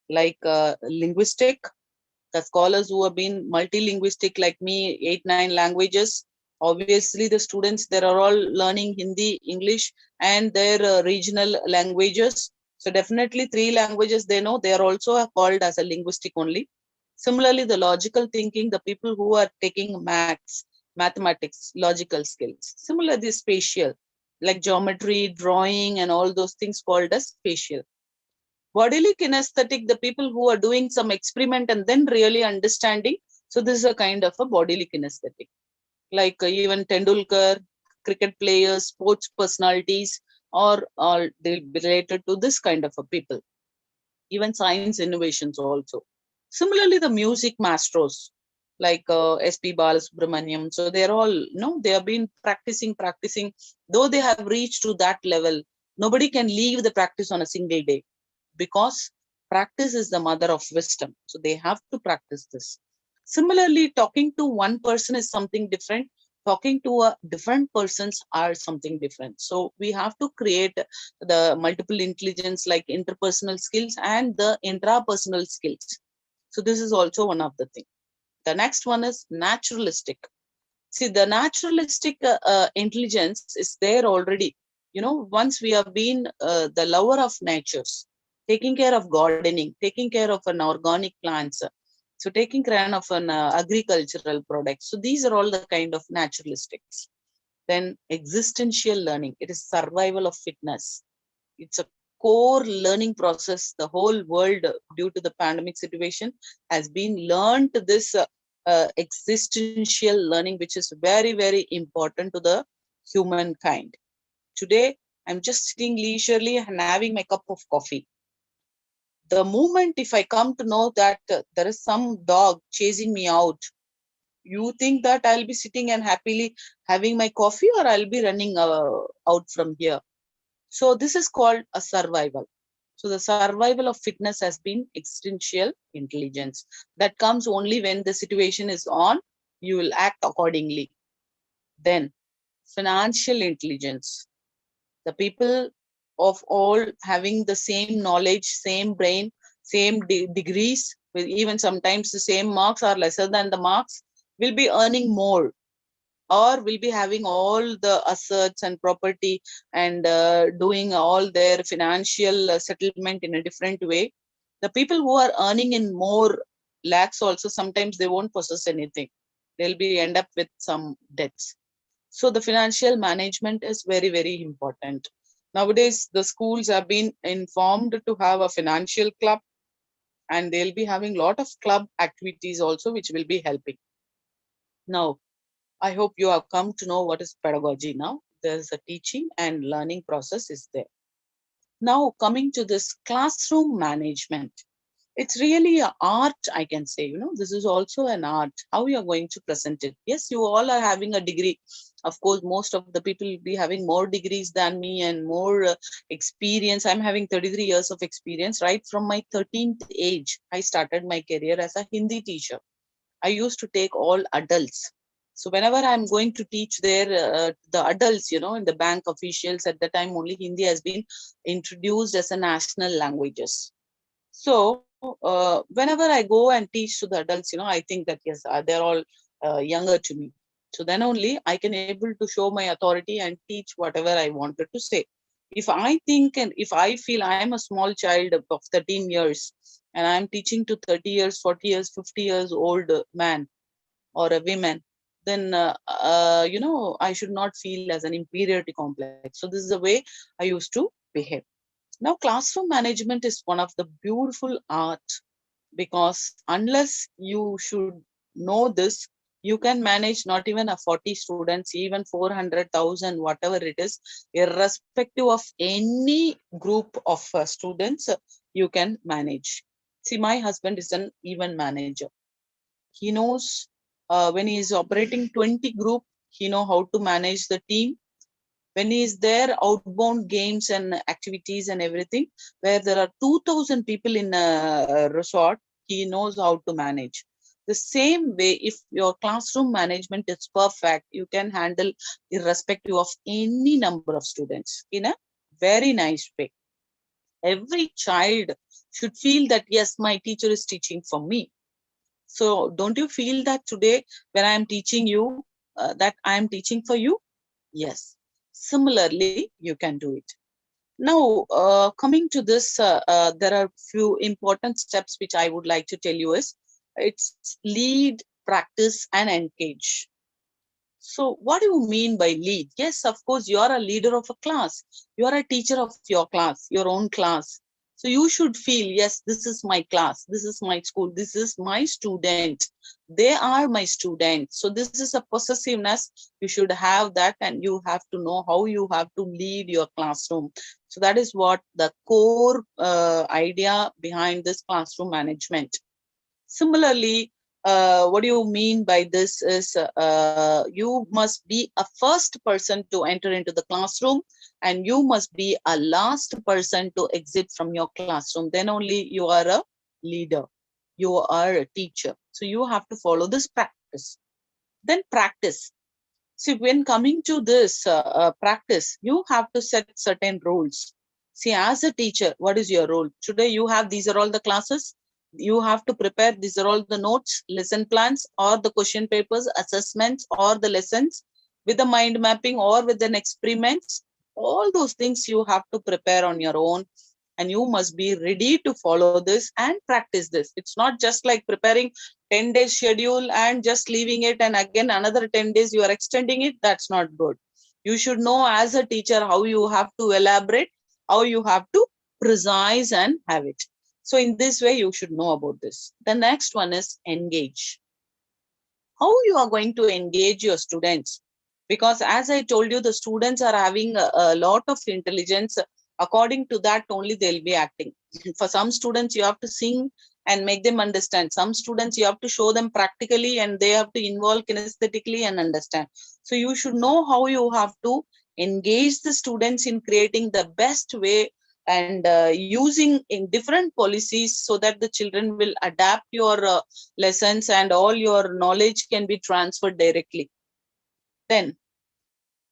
like linguistic, the scholars who have been multilinguistic like me, 8-9 languages. Obviously, the students, they are all learning Hindi, English, and their regional languages. So definitely 3 languages they know. They are also called as a linguistic only. Similarly, the logical thinking, the people who are taking maths, mathematics, logical skills. Similarly, spatial, like geometry, drawing, and all those things called as spatial. Bodily kinesthetic, the people who are doing some experiment and then really understanding. So this is a kind of a bodily kinesthetic. Like even Tendulkar, cricket players, sports personalities, or they'll be related to this kind of a people. Even science innovations also. Similarly, the music maestros like SP Balasubramaniam. So they're all, you know, they have been practicing. Though they have reached to that level, nobody can leave the practice on a single day, because practice is the mother of wisdom. So they have to practice this. Similarly, talking to one person is something different. Talking to a different persons are something different. So we have to create the multiple intelligence like interpersonal skills and the intrapersonal skills. So this is also one of the things. The next one is naturalistic. See, the naturalistic intelligence is there already. You know, once we have been the lover of natures, taking care of gardening, taking care of an organic plants, so taking care of an agricultural product. So these are all the kind of naturalistics. Then existential learning, it is survival of fitness. It's a core learning process. The whole world, due to the pandemic situation, has been learned this existential learning, which is very, very important to the humankind. Today, I'm just sitting leisurely and having my cup of coffee. The moment if I come to know that there is some dog chasing me out, you think that I'll be sitting and happily having my coffee, or I'll be running out from here. So this is called a survival. So the survival of fitness has been existential intelligence. That comes only when the situation is on, you will act accordingly. Then financial intelligence. The people of all having the same knowledge, same brain, same degrees, with even sometimes the same marks or lesser than the marks, will be earning more, or will be having all the assets and property and doing all their financial settlement in a different way. The people who are earning in more lakhs also, sometimes they won't possess anything. They'll be end up with some debts. So the financial management is very, very important. Nowadays, the schools have been informed to have a financial club, and they'll be having a lot of club activities also, which will be helping. Now, I hope you have come to know what is pedagogy now. There's a teaching and learning process is there. Now, coming to this classroom management, it's really an art, I can say. This is also an art, how you are going to present it. Yes, you all are having a degree. Of course, most of the people will be having more degrees than me and more experience. I'm having 33 years of experience. Right from my 13th age, I started my career as a Hindi teacher. I used to take all adults. So whenever I'm going to teach there, the adults, in the bank officials, at the time only Hindi has been introduced as a national languages. So whenever I go and teach to the adults, I think that yes, they're all younger to me. So then only I can able to show my authority and teach whatever I wanted to say. If I think and if I feel I am a small child of 13 years and I'm teaching to 30 years, 40 years, 50 years old man or a woman, then I should not feel as an inferiority complex. So this is the way I used to behave. Now, classroom management is one of the beautiful art, because unless you should know this, you can manage not even a 40 students, even 400,000, whatever it is, irrespective of any group of students, you can manage. See, my husband is an event manager. He knows when he is operating 20 group, he know how to manage the team. When he is there, outbound games and activities and everything, where there are 2,000 people in a resort, he knows how to manage. The same way, if your classroom management is perfect, you can handle irrespective of any number of students in a very nice way. Every child should feel that, yes, my teacher is teaching for me. So don't you feel that today when I am teaching you, that I am teaching for you? Yes. Similarly, you can do it. Now, coming to this, there are few important steps which I would like to tell you is, it's lead, practice, and engage. So what do you mean by lead? Yes, of course, you are a leader of a class. You are a teacher of your class, your own class. So you should feel, yes, this is my class, this is my school, this is my student. They are my students. So this is a possessiveness. You should have that, and you have to know how you have to lead your classroom. So that is what the core idea behind this classroom management. Similarly, what do you mean by this is you must be a first person to enter into the classroom, and you must be a last person to exit from your classroom. Then only you are a leader, you are a teacher. So you have to follow this practice. Then practice. See, when coming to this practice, you have to set certain rules. See, as a teacher, what is your role? Today you have, these are all the classes. You have to prepare, these are all the notes, lesson plans, or the question papers, assessments, or the lessons with the mind mapping or with an experiments. All those things you have to prepare on your own. and you must be ready to follow this and practice this. It's not just like preparing 10 days schedule and just leaving it and again another 10 days you are extending it. That's not good. You should know as a teacher how you have to elaborate, how you have to precise and have it. So in this way, you should know about this. The next one is engage. How you are going to engage your students? Because as I told you, the students are having a lot of intelligence. According to that only they'll be acting. For some students, you have to sing and make them understand. Some students, you have to show them practically and they have to involve kinesthetically and understand. So you should know how you have to engage the students in creating the best way and using in different policies so that the children will adapt your lessons and all your knowledge can be transferred directly. Then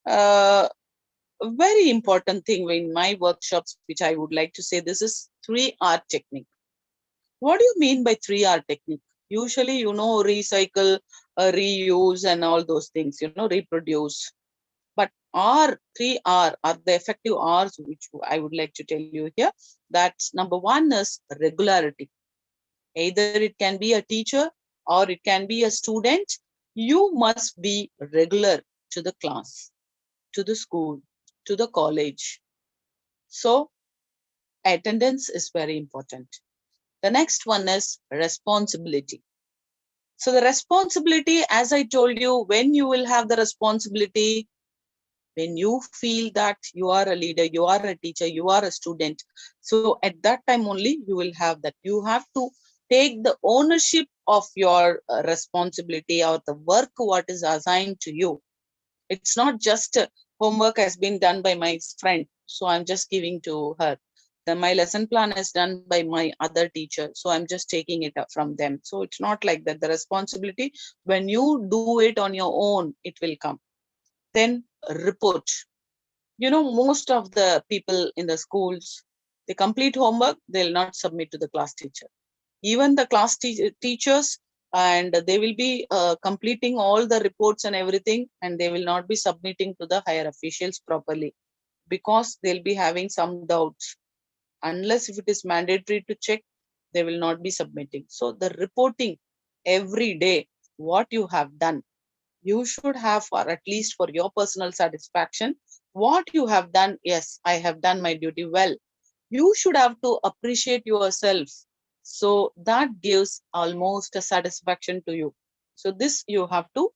a very important thing in my workshops, which I would like to say, this is 3R technique. What do you mean by 3R technique? Usually, recycle, reuse and all those things, reproduce. But 3R are the effective R's, which I would like to tell you here. That's number one is regularity. Either it can be a teacher or it can be a student. You must be regular to the class, to the school, to the college. So attendance is very important. The next one is responsibility. So the responsibility, as I told you, when you will have the responsibility, when you feel that you are a leader, you are a teacher, you are a student. So at that time only you will have that. You have to take the ownership of your responsibility or the work what is assigned to you. It's not just homework has been done by my friend, so I'm just giving to her. Then my lesson plan is done by my other teacher, so I'm just taking it up from them. So it's not like that. The responsibility, when you do it on your own, it will come. Then report. Most of the people in the schools, they complete homework, they'll not submit to the class teacher. Even the class teachers, and they will be completing all the reports and everything, and they will not be submitting to the higher officials properly because they'll be having some doubts. Unless if it is mandatory to check, they will not be submitting. So the reporting every day, what you have done, you should have, for at least for your personal satisfaction, what you have done. Yes, I have done my duty well. You should have to appreciate yourself. So that gives almost a satisfaction to you. So this you have to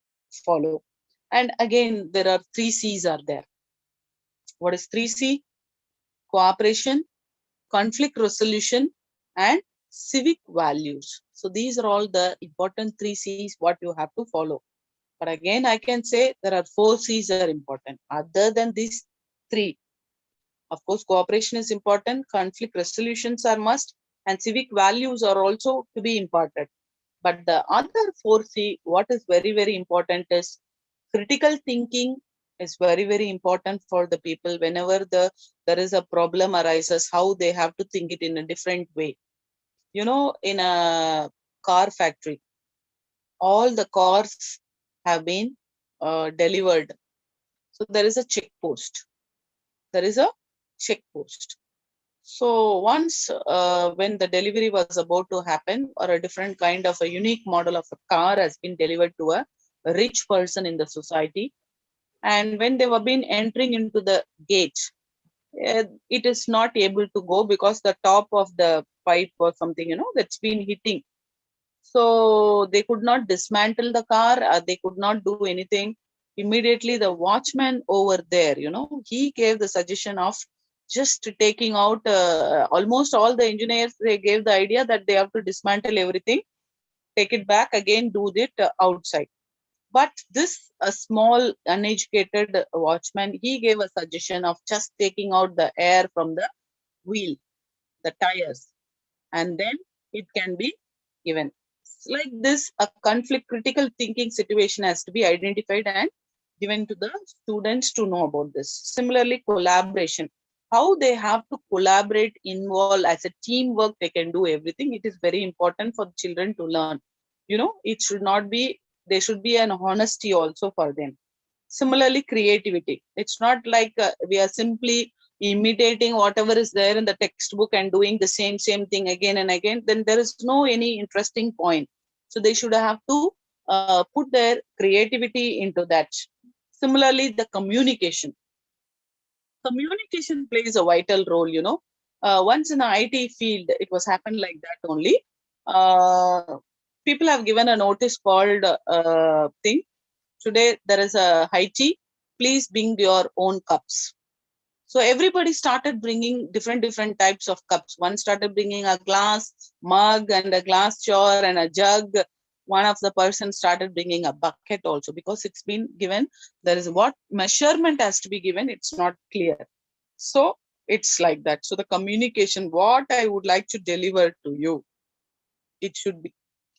follow. And again, there are 3 C's are there. What is 3C? Cooperation, conflict resolution, and civic values. So these are all the important 3 C's what you have to follow. But again, I can say there are 4 C's are important. Other than these 3, of course, cooperation is important, conflict resolutions are must, and civic values are also to be imparted. But the other 4 C, what is very, very important is critical thinking is very, very important for the people. Whenever there is a problem arises, how they have to think it in a different way. In a car factory, all the cars have been delivered. So there is a check post. There is a check post. So once when the delivery was about to happen, or a different kind of a unique model of a car has been delivered to a rich person in the society, and when they were been entering into the gate, it is not able to go because the top of the pipe or something, that's been hitting. So they could not dismantle the car, they could not do anything. Immediately the watchman over there, he gave the suggestion of just taking out almost all the engineers. They gave the idea that they have to dismantle everything, take it back again, do it outside. But this a small uneducated watchman, he gave a suggestion of just taking out the air from the wheel, the tires, and then it can be given. Like this, a conflict critical thinking situation has to be identified and given to the students to know about this. Similarly, collaboration, how they have to collaborate, involve as a teamwork, they can do everything. It is very important for children to learn. It should not be, there should be an honesty also for them. Similarly, creativity. It's not like we are simply imitating whatever is there in the textbook and doing the same thing again and again, then there is no any interesting point. So they should have to put their creativity into that. Similarly, the communication plays a vital role, you know. Once in the IT field, it was happened like that only. People have given a notice called thing. Today there is a high tea. Please bring your own cups. So everybody started bringing different types of cups. One started bringing a glass mug and a glass jar and a jug. One of the person started bringing a bucket also, because it's been given. There is what measurement has to be given. It's not clear. So it's like that. So the communication, what I would like to deliver to you, it should be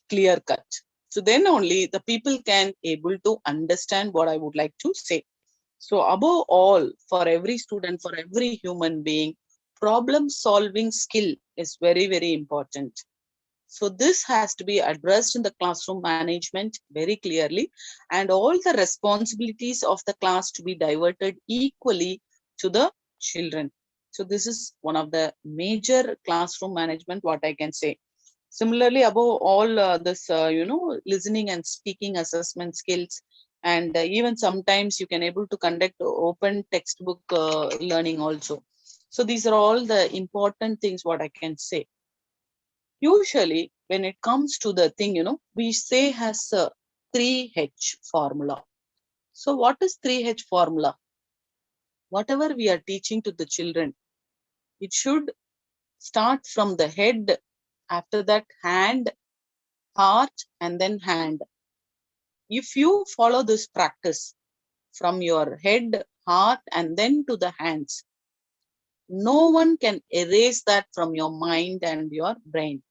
clear cut. So then only the people can able to understand what I would like to say. So above all, for every student, for every human being, problem solving skill is very important. So this has to be addressed in the classroom management very clearly, and all the responsibilities of the class to be diverted equally to the children. So this is one of the major classroom management, what I can say. Similarly, above all, this, listening and speaking assessment skills, and even sometimes you can able to conduct open textbook learning also. So these are all the important things what I can say. Usually, when it comes to the thing, we say has a 3H formula. So what is 3H formula? Whatever we are teaching to the children, it should start from the head, after that hand, heart, and then hand. If you follow this practice from your head, heart, and then to the hands, no one can erase that from your mind and your brain.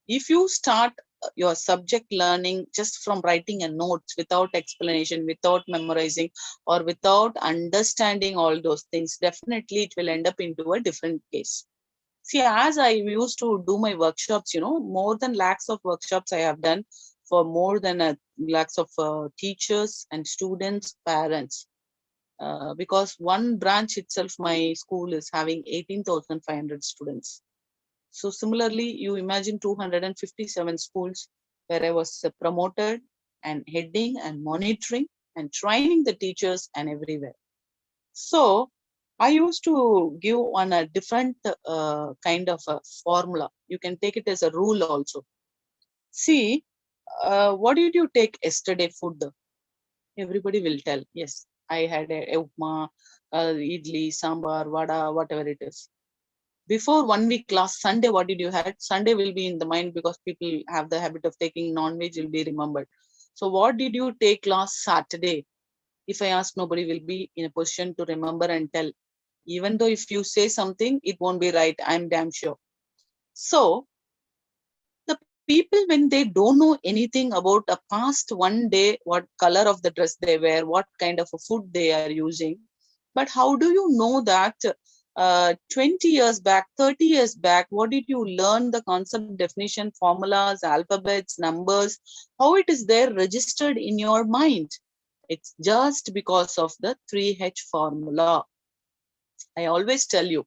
If you start your subject learning just from writing a notes without explanation, without memorizing, or without understanding all those things, definitely it will end up into a different case. See, as I used to do my workshops, more than lakhs of workshops I have done for more than lakhs of teachers and students, parents. Because one branch itself, my school is having 18,500 students. So similarly, you imagine 257 schools where I was promoted and heading and monitoring and training the teachers and everywhere. So I used to give on a different kind of a formula. You can take it as a rule also. See, what did you take yesterday food? Everybody will tell, yes, I had a upma, idli, sambar, vada, whatever it is. Before 1 week, last Sunday, what did you had? Sunday will be in the mind because people have the habit of taking non-veg, will be remembered. So what did you take last Saturday? If I ask, nobody will be in a position to remember and tell. Even though if you say something, it won't be right. I'm damn sure. So the people, when they don't know anything about a past 1 day, what color of the dress they wear, what kind of a food they are using, but how do you know that 20 years back, 30 years back, what did you learn? The concept, definition, formulas, alphabets, numbers, how it is there registered in your mind? It's just because of the 3H formula. I always tell you,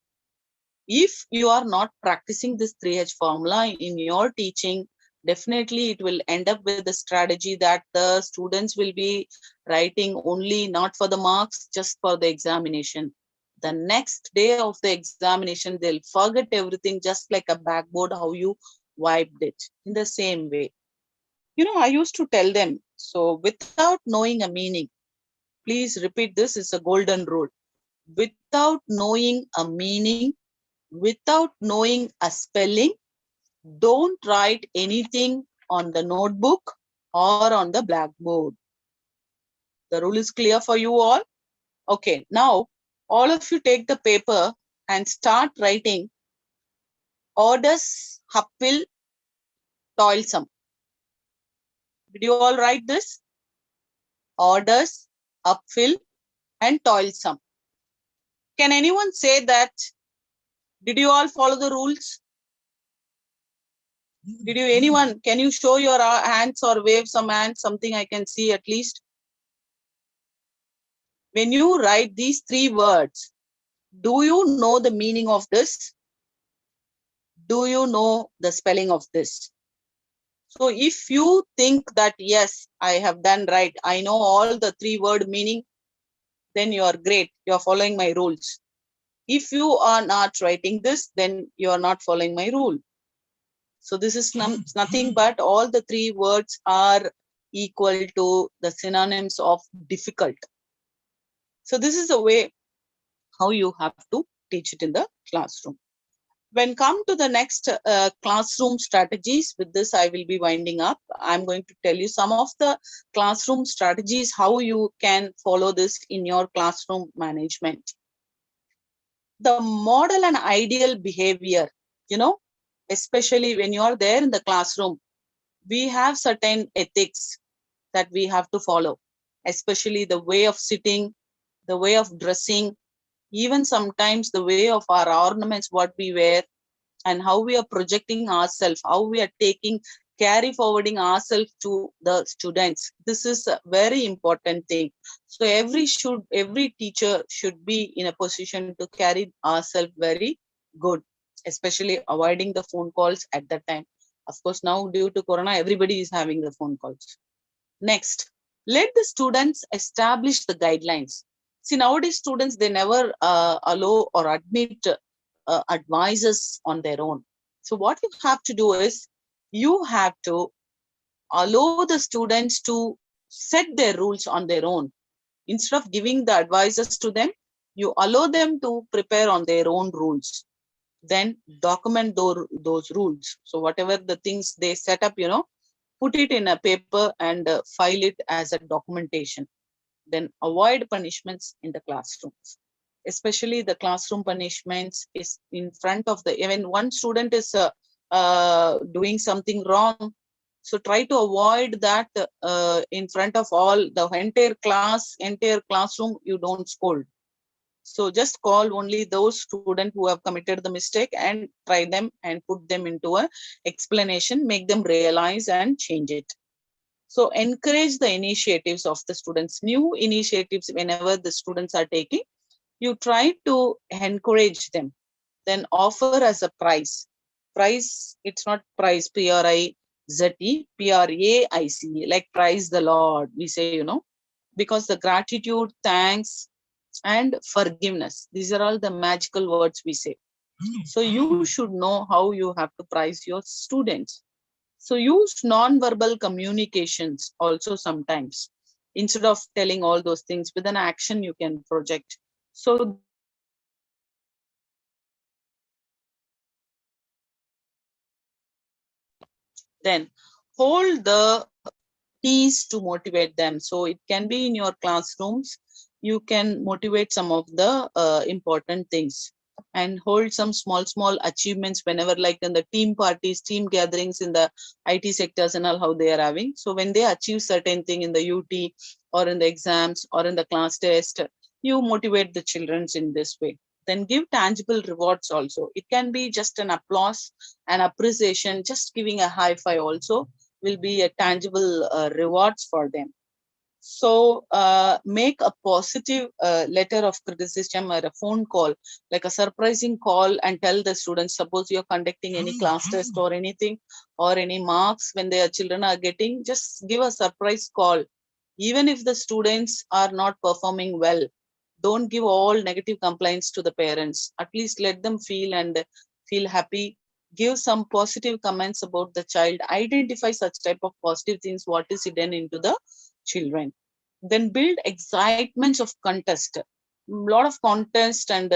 if you are not practicing this 3H formula in your teaching, definitely it will end up with the strategy that the students will be writing only not for the marks, just for the examination. The next day of the examination, they'll forget everything, just like a backboard, how you wiped it. In the same way, I used to tell them, so without knowing a meaning, please repeat this, it's a golden rule. Without knowing a meaning, without knowing a spelling, don't write anything on the notebook or on the blackboard. The rule is clear for you all? Okay, now all of you take the paper and start writing orders, uphill, toilsome. Did you all write this? Orders, uphill, and toilsome. Can anyone say that? Did you all follow the rules? Did you, anyone, can you show your hands or wave some hands, something I can see at least? When you write these 3 words, Do you know the meaning of this? Do you know the spelling of this? So if you think that, yes, I have done right, I know all the 3-word meaning, then you are great. You are following my rules. If you are not writing this, then you are not following my rule. So this is nothing but all the 3 words are equal to the synonyms of difficult. So this is the way how you have to teach it in the classroom. When come to the next classroom strategies, with this I will be winding up. I'm going to tell you some of the classroom strategies, how you can follow this in your classroom management. The model and ideal behavior, especially when you are there in the classroom, we have certain ethics that we have to follow, especially the way of sitting, the way of dressing, even sometimes the way of our ornaments, what we wear, and how we are projecting ourselves, how we are carry forwarding ourselves to the students. This is a very important thing. So every teacher should be in a position to carry ourselves very good, especially avoiding the phone calls at that time. Of course, now due to Corona, everybody is having the phone calls. Next, let the students establish the guidelines. See, nowadays students, they never allow or admit advisors on their own. So what you have to do is, you have to allow the students to set their rules on their own. Instead of giving the advisors to them, you allow them to prepare on their own rules. Then document those rules. So whatever the things they set up, put it in a paper and file it as a documentation. Then avoid punishments in the classrooms. Especially the classroom punishments is in front of when one student is doing something wrong. So try to avoid that in front of all the entire classroom, you don't scold. So just call only those students who have committed the mistake and try them and put them into a explanation, make them realize and change it. So encourage the initiatives of the students, new initiatives whenever the students are taking, you try to encourage them. Then offer as a prize. Prize, it's not prize, P-R-I-Z-E, P-R-A-I-C-E, like praise the Lord, we say, because the gratitude, thanks, and forgiveness, these are all the magical words we say. So you should know how you have to prize your students. So use non-verbal communications also sometimes. Instead of telling all those things, with an action you can project. So then hold the teas to motivate them. So it can be in your classrooms, you can motivate some of the important things, and hold some small achievements whenever, like in the team parties, team gatherings in the IT sectors and all, how they are having. So when they achieve certain thing in the UT or in the exams or in the class test, you motivate the children in this way. Then give tangible rewards also. It can be just an applause, an appreciation, just giving a high five also will be a tangible rewards for them. So make a positive letter of criticism or a phone call, like a surprising call, and tell the students, suppose you're conducting any class test or anything, or any marks when their children are getting, just give a surprise call. Even if the students are not performing well, don't give all negative complaints to the parents. At least let them feel happy. Give some positive comments about the child. Identify such type of positive things, what is hidden into the children. Then build excitements of contest. Lot of contest, and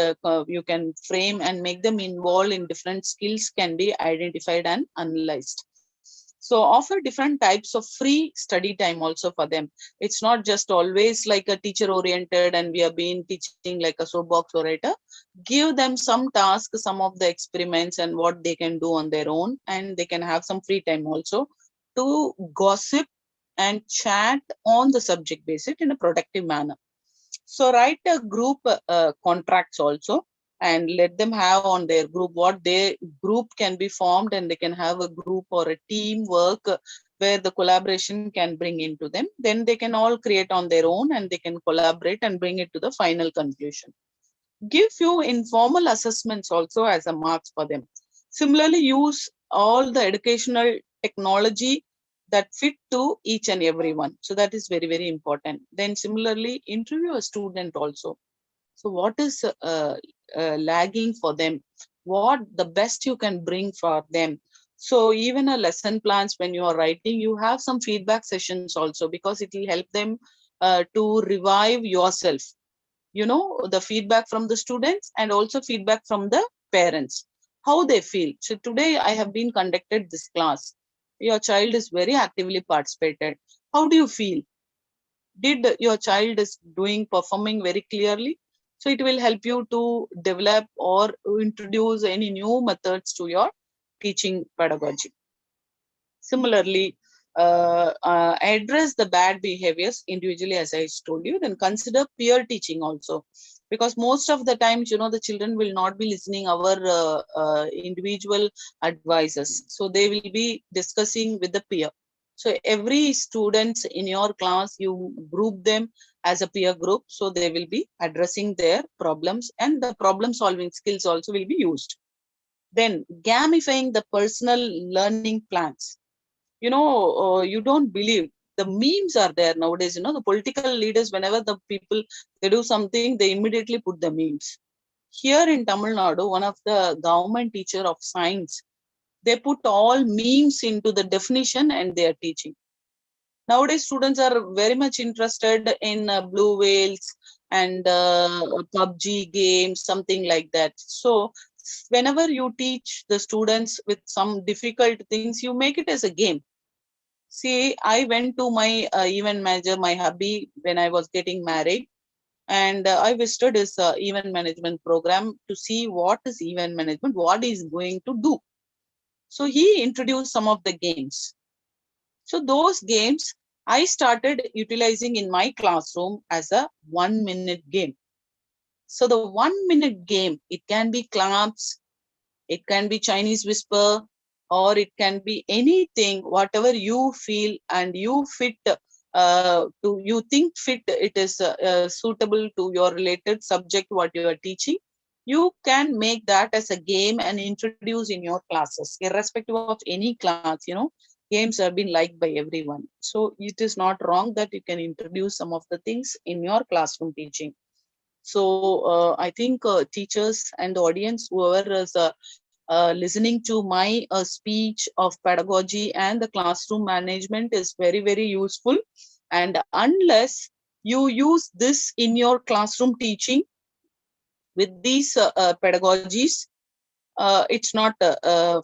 you can frame and make them involved in different skills can be identified and analyzed. So offer different types of free study time also for them. It's not just always like a teacher oriented and we are being teaching like a soapbox orator. Give them some tasks, some of the experiments and what they can do on their own, and they can have some free time also to gossip and chat on the subject basis in a productive manner. So write a group contracts also, and let them have on their group what their group can be formed, and they can have a group or a team work where the collaboration can bring into them. Then they can all create on their own and they can collaborate and bring it to the final conclusion. Give few informal assessments also as a marks for them. Similarly, use all the educational technology that fit to each and every one. So that is very, very important. Then similarly, interview a student also. So what is lagging for them? What the best you can bring for them? So even a lesson plans, when you are writing, you have some feedback sessions also, because it will help them to revive yourself. You know, the feedback from the students and also feedback from the parents, how they feel. So today I have been conducted this class. Your child is very actively participated. How do you feel? Did your child is performing very clearly? So it will help you to develop or introduce any new methods to your teaching pedagogy. Similarly, address the bad behaviors individually, as I told you. Then consider peer teaching also, because most of the times, you know, the children will not be listening our individual advices. So they will be discussing with the peer. So every students in your class, you group them as a peer group. So they will be addressing their problems, and the problem solving skills also will be used. Then gamifying the personal learning plans. You know, you don't believe the memes are there nowadays. You know, the political leaders, whenever the people, they do something, they immediately put the memes. Here in Tamil Nadu, one of the government teacher of science, they put all memes into the definition and they are teaching. Nowadays students are very much interested in blue whales and PUBG games, something like that. So whenever you teach the students with some difficult things, you make it as a game. See, I went to my event manager, my hubby, when I was getting married, and I visited his event management program to see what is event management, what he is going to do. So he introduced some of the games. So those games I started utilizing in my classroom as a 1-minute game. So the 1-minute game, it can be claps, it can be Chinese whisper, or it can be anything, whatever you feel and you fit to, you think fit, it is suitable to your related subject, what you are teaching. You can make that as a game and introduce in your classes, irrespective of any class. You know, games have been liked by everyone. So it is not wrong that you can introduce some of the things in your classroom teaching. So I think teachers and the audience, whoever is listening to my speech of pedagogy and the classroom management, is very, very useful. And unless you use this in your classroom teaching with these pedagogies, it's not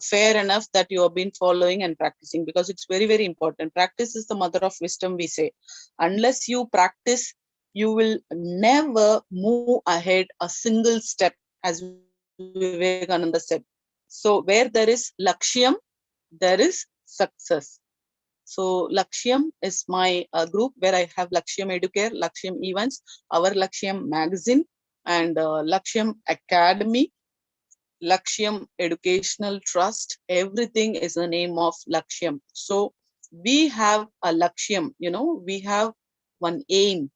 fair enough that you have been following and practicing, because it's very, very important. Practice is the mother of wisdom, we say. Unless you practice, you will never move ahead a single step, as Vivekananda said. So where there is Lakshya, there is success. So Lakshya is my group where I have Lakshya Educare, Lakshya Events, our Lakshya Magazine, and Lakshya Academy, Lakshya Educational Trust. Everything is the name of Lakshya. So we have a Lakshya, you know, we have one aim,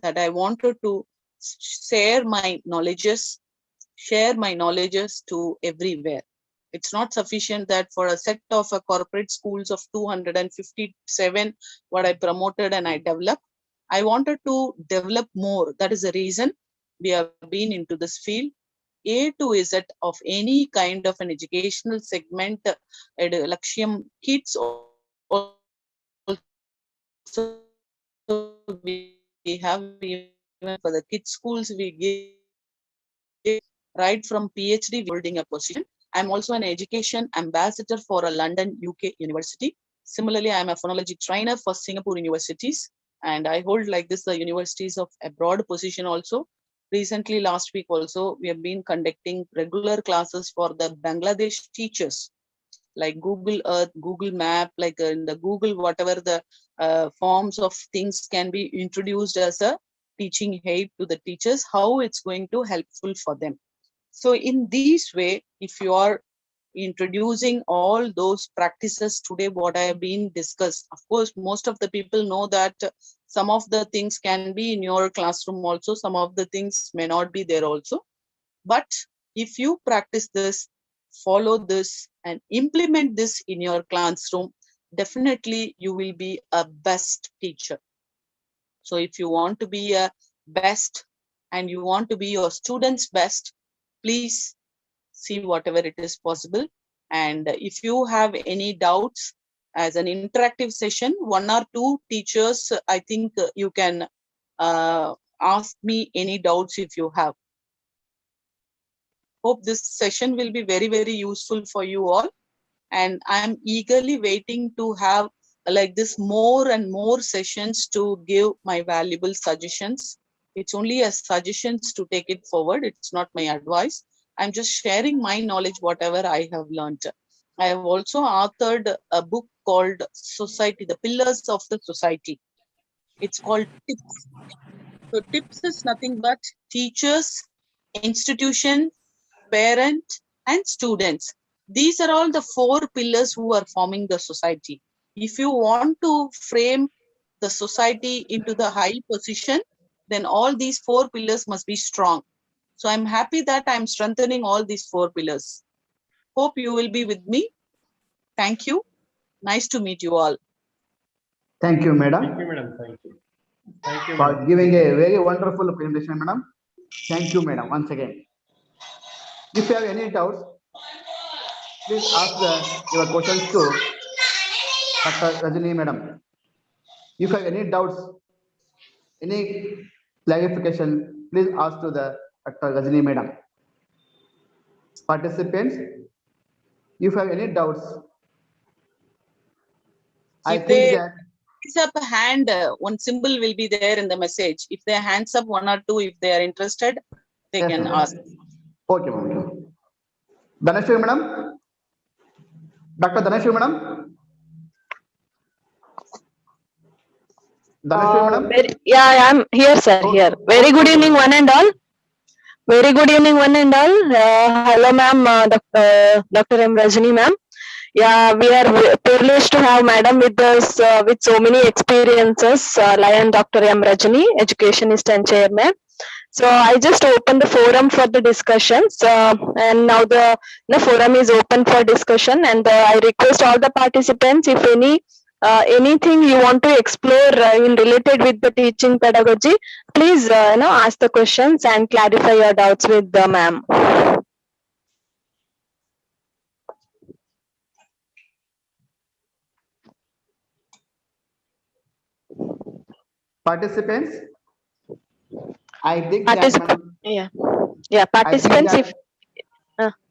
that I wanted to share my knowledges to everywhere. It's not sufficient that for a set of a corporate schools of 257, what I promoted and I developed. I wanted to develop more. That is the reason we have been into this field. A to Z of any kind of an educational segment, Lakshya Kids also we have, even for the kids schools we give right from PhD. We are holding a position. I'm also an education ambassador for a London, UK university. Similarly, I'm a phonology trainer for Singapore universities, and I hold like this the universities of abroad position also. Recently, last week also, we have been conducting regular classes for the Bangladesh teachers, like Google Earth, Google Map, like in the Google, whatever the forms of things can be introduced as a teaching aid to the teachers, how it's going to helpful for them. So in this way, if you are introducing all those practices today, what I have been discussed, of course, most of the people know that some of the things can be in your classroom also, some of the things may not be there also. But if you practice this, follow this, and implement this in your classroom, definitely you will be a best teacher. So if you want to be a best and you want to be your students' best, please see whatever it is possible. And if you have any doubts, as an interactive session, 1 or 2 teachers, I think you can ask me any doubts if you have. Hope this session will be very, very useful for you all. And I'm eagerly waiting to have like this more and more sessions to give my valuable suggestions. It's only a suggestions to take it forward. It's not my advice. I'm just sharing my knowledge, whatever I have learned. I have also authored a book called Society, the Pillars of the Society. It's called Tips. So tips is nothing but teachers, institution, parent, and students. These are all the 4 pillars who are forming the society. If you want to frame the society into the high position, then all these 4 pillars must be strong. So I'm happy that I'm strengthening all these 4 pillars. Hope you will be with me. Thank you. Nice to meet you all. Thank you, madam. Thank you, madam. Thank you. Thank you, For madam. giving a very wonderful presentation, madam. Thank you, madam, once again. If you have any doubts, please ask your questions to Dr. Rajini, madam. If you have any doubts, any clarification, please ask to the Dr. Rajini, madam. Participants, if you have any doubts, I If think they that raise up a hand, one symbol will be there in the message. If they hands up 1 or 2, if they are interested, they yes, can madam. ask. Okay, madam. Dhanashri, madam. Dr. Dhanashri, madam. Dhanashri, madam. Yeah, I'm here, sir. Oh, Here. Very good okay, evening, madam. one and all. Very good evening, one and all. Hello, ma'am, Dr. M. Rajani, ma'am. Yeah, we are privileged to have madam with us with so many experiences. Lion Dr. M. Rajani, educationist and chairman. So I just opened the forum for the discussions, and now the forum is open for discussion. And I request all the participants, if anything you want to explore in related with the teaching pedagogy, please ask the questions and clarify your doubts with the ma'am. Participants, I think that, madam. Yeah, I think participants, that. if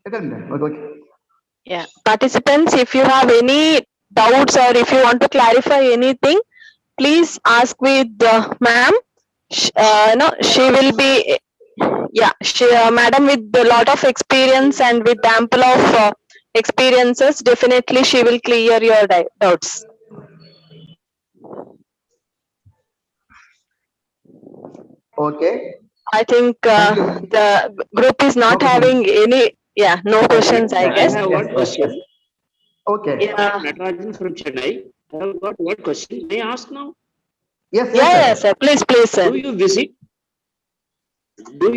Okay. yeah, participants, if you have any doubts or if you want to clarify anything, please ask with ma'am. No, she will be, yeah, she madam with a lot of experience and with ample of experiences, definitely she will clear your doubts. Okay. I think Thank you. the group is No not having questions. any, no questions, I I guess. have one question. Okay. Yeah, Natarajan from Chennai. I have got one question. May I ask now? Yes, yeah, sir. sir, please, sir. Do you visit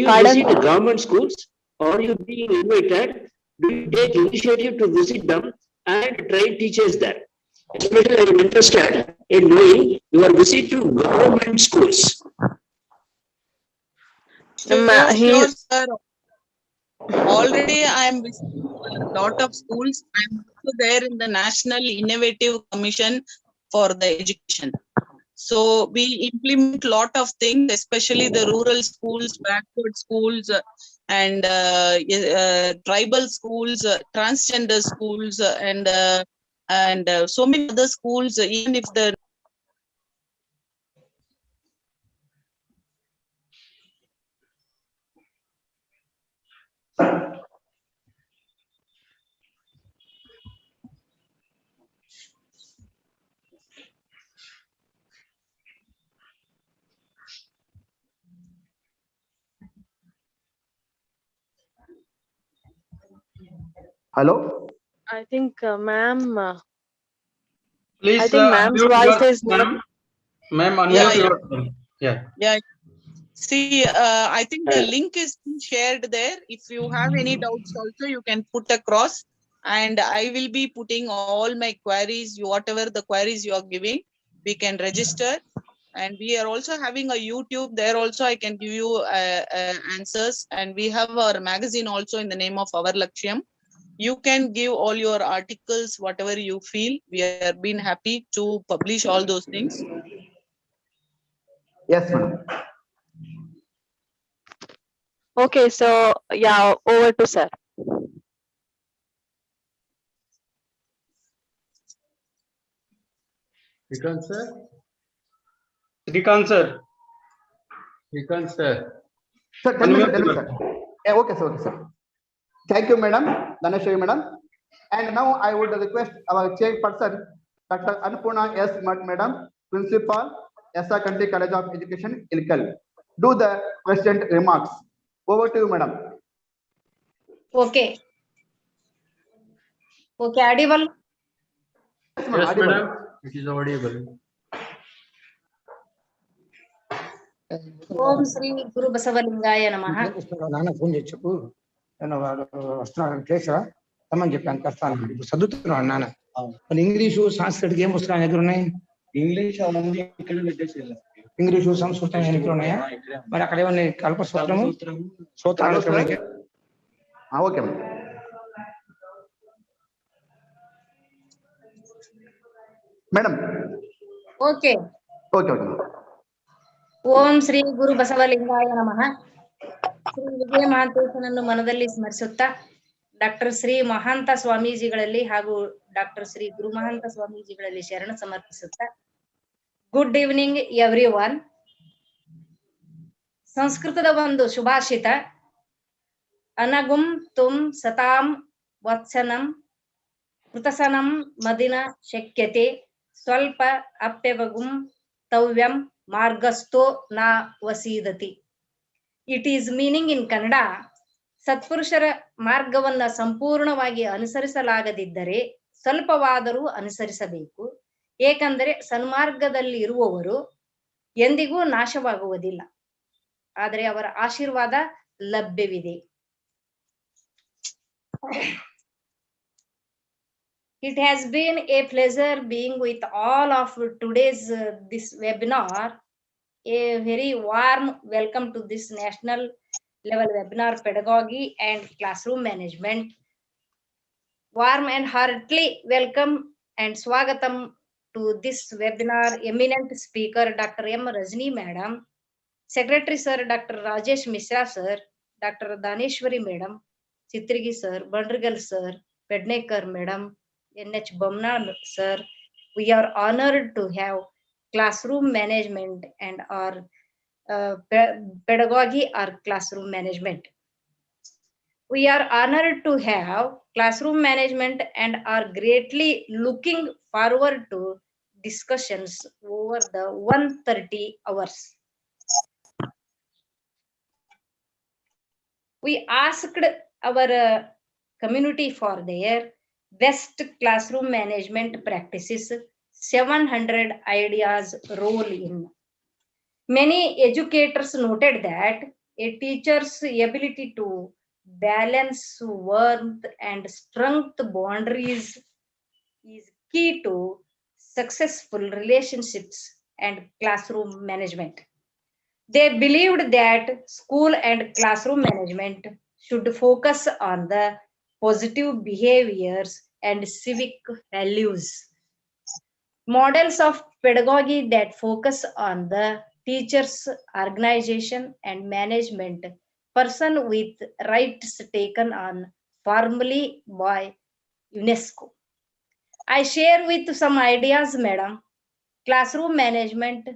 Pardon? government schools, or you being invited? Do you take initiative to visit them and train teachers there? Especially, I am interested in knowing your visit to government schools. Sure, sir. Already I am visiting a lot of schools. I'm also there in the National Innovative Commission for the Education. So we implement lot of things, especially the rural schools, backward schools, and tribal schools, transgender schools, and so many other schools. Even if the Hello. I think ma'am, Please I think ma'am's unmute voice your is not. ma'am. Ma'am, unmute yeah, your. Yeah. yeah. See, I think the link is shared there. If you have any doubts also, you can put across, and I will be putting all my queries, whatever the queries you are giving, we can register. And we are also having a YouTube there also. I can give you answers, and we have our magazine also in the name of Our Lakshyam. You can give all your articles, whatever you feel. We are been happy to publish all those things. Yes, madam. Okay, so yeah, over to sir. Shrikant sir. Srikant sir. Shrikant sir. Sir, tell me, Unmute sir. your- Yeah, okay, sir. Okay, sir. Thank you, madam. Dhanashri, madam. And now I would request our chairperson, Dr. Annapurna S. Mutt, madam, Principal, SR Country College of Education, Ilkal. Do the question remarks. Over to you, madam. Okay. Okay, audible. Yes, madam. Yes, Audible. madam. It is audible. ఓం శ్రీ గురు బసవలింగాయ నమః. నాన్న phone చేసి చెప్పు నేను వాడు వస్తున్నాను place రమ్మని చెప్పాను కష్టాలు ఇప్పుడు చదువుతున్నాడు నాన్న మరి ఇంగ్లీషు సంస్కృతికి ఏం పుస్తకాలు దగ్గర ఉన్నాయి ఇంగ్లీషు సంస్కృతం దగ్గర ఉన్నాయా మరి అక్కడ ఏమన్నా కల్ప సూత్రము సూత్రాలు Okay, madam. Madam. Okay. Okay, okay. ಓಂ ಶ್ರೀ ಗುರು ಬಸವಲಿಂಗಾಯ ನಮಃ. ಶ್ರೀ ವಿಜಯ ಮಹಾಂತೇಶನನ್ನು ಮನದಲ್ಲಿ ಸ್ಮರಿಸುತ್ತಾ ಡಾಕ್ಟರ್ ಶ್ರೀ ಮಹಾಂತ ಸ್ವಾಮೀಜಿಗಳಲ್ಲಿ ಹಾಗೂ ಡಾಕ್ಟರ್ ಶ್ರೀ ಗುರು ಮಹಾಂತ ಸ್ವಾಮೀಜಿಗಳಲ್ಲಿ ಶರಣ ಸಮರ್ಪಿಸುತ್ತಾ ಗುಡ್ ಈವ್ನಿಂಗ್ ಎವ್ರಿ ಒನ್. ಸಂಸ್ಕೃತದ ಒಂದು ಶುಭಾಷಿತ, ಅನಗುಂ ತುಂ ಸತಾಂ ವತ್ಸನಂ ಕೃತಸನಂ ಮದಿನ ಶಕ್ಯತೆ ಸ್ವಲ್ಪ ಅಪ್ಯವಗುಂ ತವ್ಯಂ ಮಾರ್ಗಸ್ಥೋ ನಾ ವಸೀದತಿ. It is meaning in Kannada, ಸತ್ಪುರುಷರ ಮಾರ್ಗವನ್ನ ಸಂಪೂರ್ಣವಾಗಿ ಅನುಸರಿಸಲಾಗದಿದ್ದರೆ ಸ್ವಲ್ಪವಾದರೂ ಅನುಸರಿಸಬೇಕು. ಏಕೆಂದರೆ ಸನ್ಮಾರ್ಗದಲ್ಲಿ ಇರುವವರು ಎಂದಿಗೂ ನಾಶವಾಗುವುದಿಲ್ಲ, ಆದರೆ ಅವರ ಆಶೀರ್ವಾದ ಲಭ್ಯವಿದೆ. It has been a pleasure being with all of today's this webinar. A very warm welcome to this national level webinar, Pedagogy and Classroom Management. Warm and heartily welcome and swagatam to this webinar eminent speaker Dr. M. Rajni Madam, Secretary Sir Dr. Rajesh Mishra Sir, Dr. Daneshwari Madam, Chitrigi Sir, Bandrigal Sir, Pednekar Madam, NH Bamna Sir. We are honored to have classroom management and our pedagogy or classroom management. We are honored to have classroom management and are greatly looking forward to discussions over the 130 hours. We asked our community for their best classroom management practices, 700 ideas roll in. Many educators noted that a teacher's ability to balance worth and strength boundaries is key to successful relationships and classroom management. They believed that school and classroom management should focus on the positive behaviors and civic values. Models of pedagogy that focus on the teacher's organization and management person with rights taken on formally by UNESCO. I share with some ideas, madam. Classroom management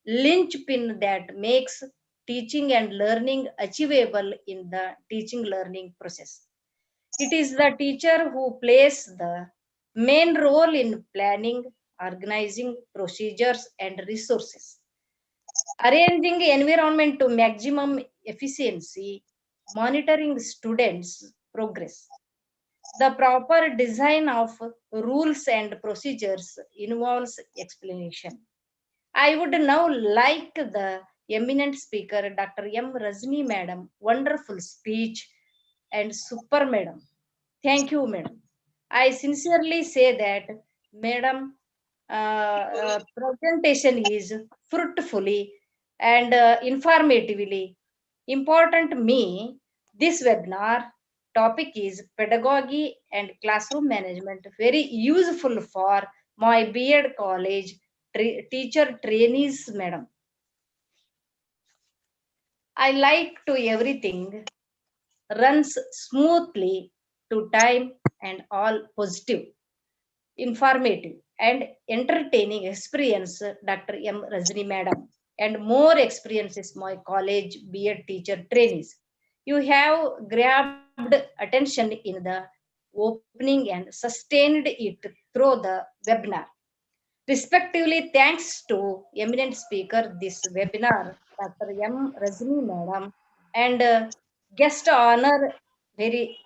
linchpin that makes teaching and learning achievable in the teaching learning process. It is the teacher who plays the main role in planning, organizing procedures and resources, arranging environment to maximum efficiency, monitoring students' progress. The proper design of rules and procedures involves explanation. I would now like the eminent speaker, Dr. M. Rajni Madam, wonderful speech and super Madam. Thank you, Madam. I sincerely say that, Madam, presentation is fruitfully and informatively important me. This webinar topic is pedagogy and classroom management, very useful for my B.Ed college teacher trainees, Madam. I like to everything runs smoothly to time and all positive, informative and entertaining experience, Dr. M. Rajni Madam, and more experiences my college B.Ed teacher trainees. You have grabbed attention in the opening and sustained it through the webinar. Respectively, thanks to eminent speaker this webinar, Dr. M. Rajni Madam, and guest honor, very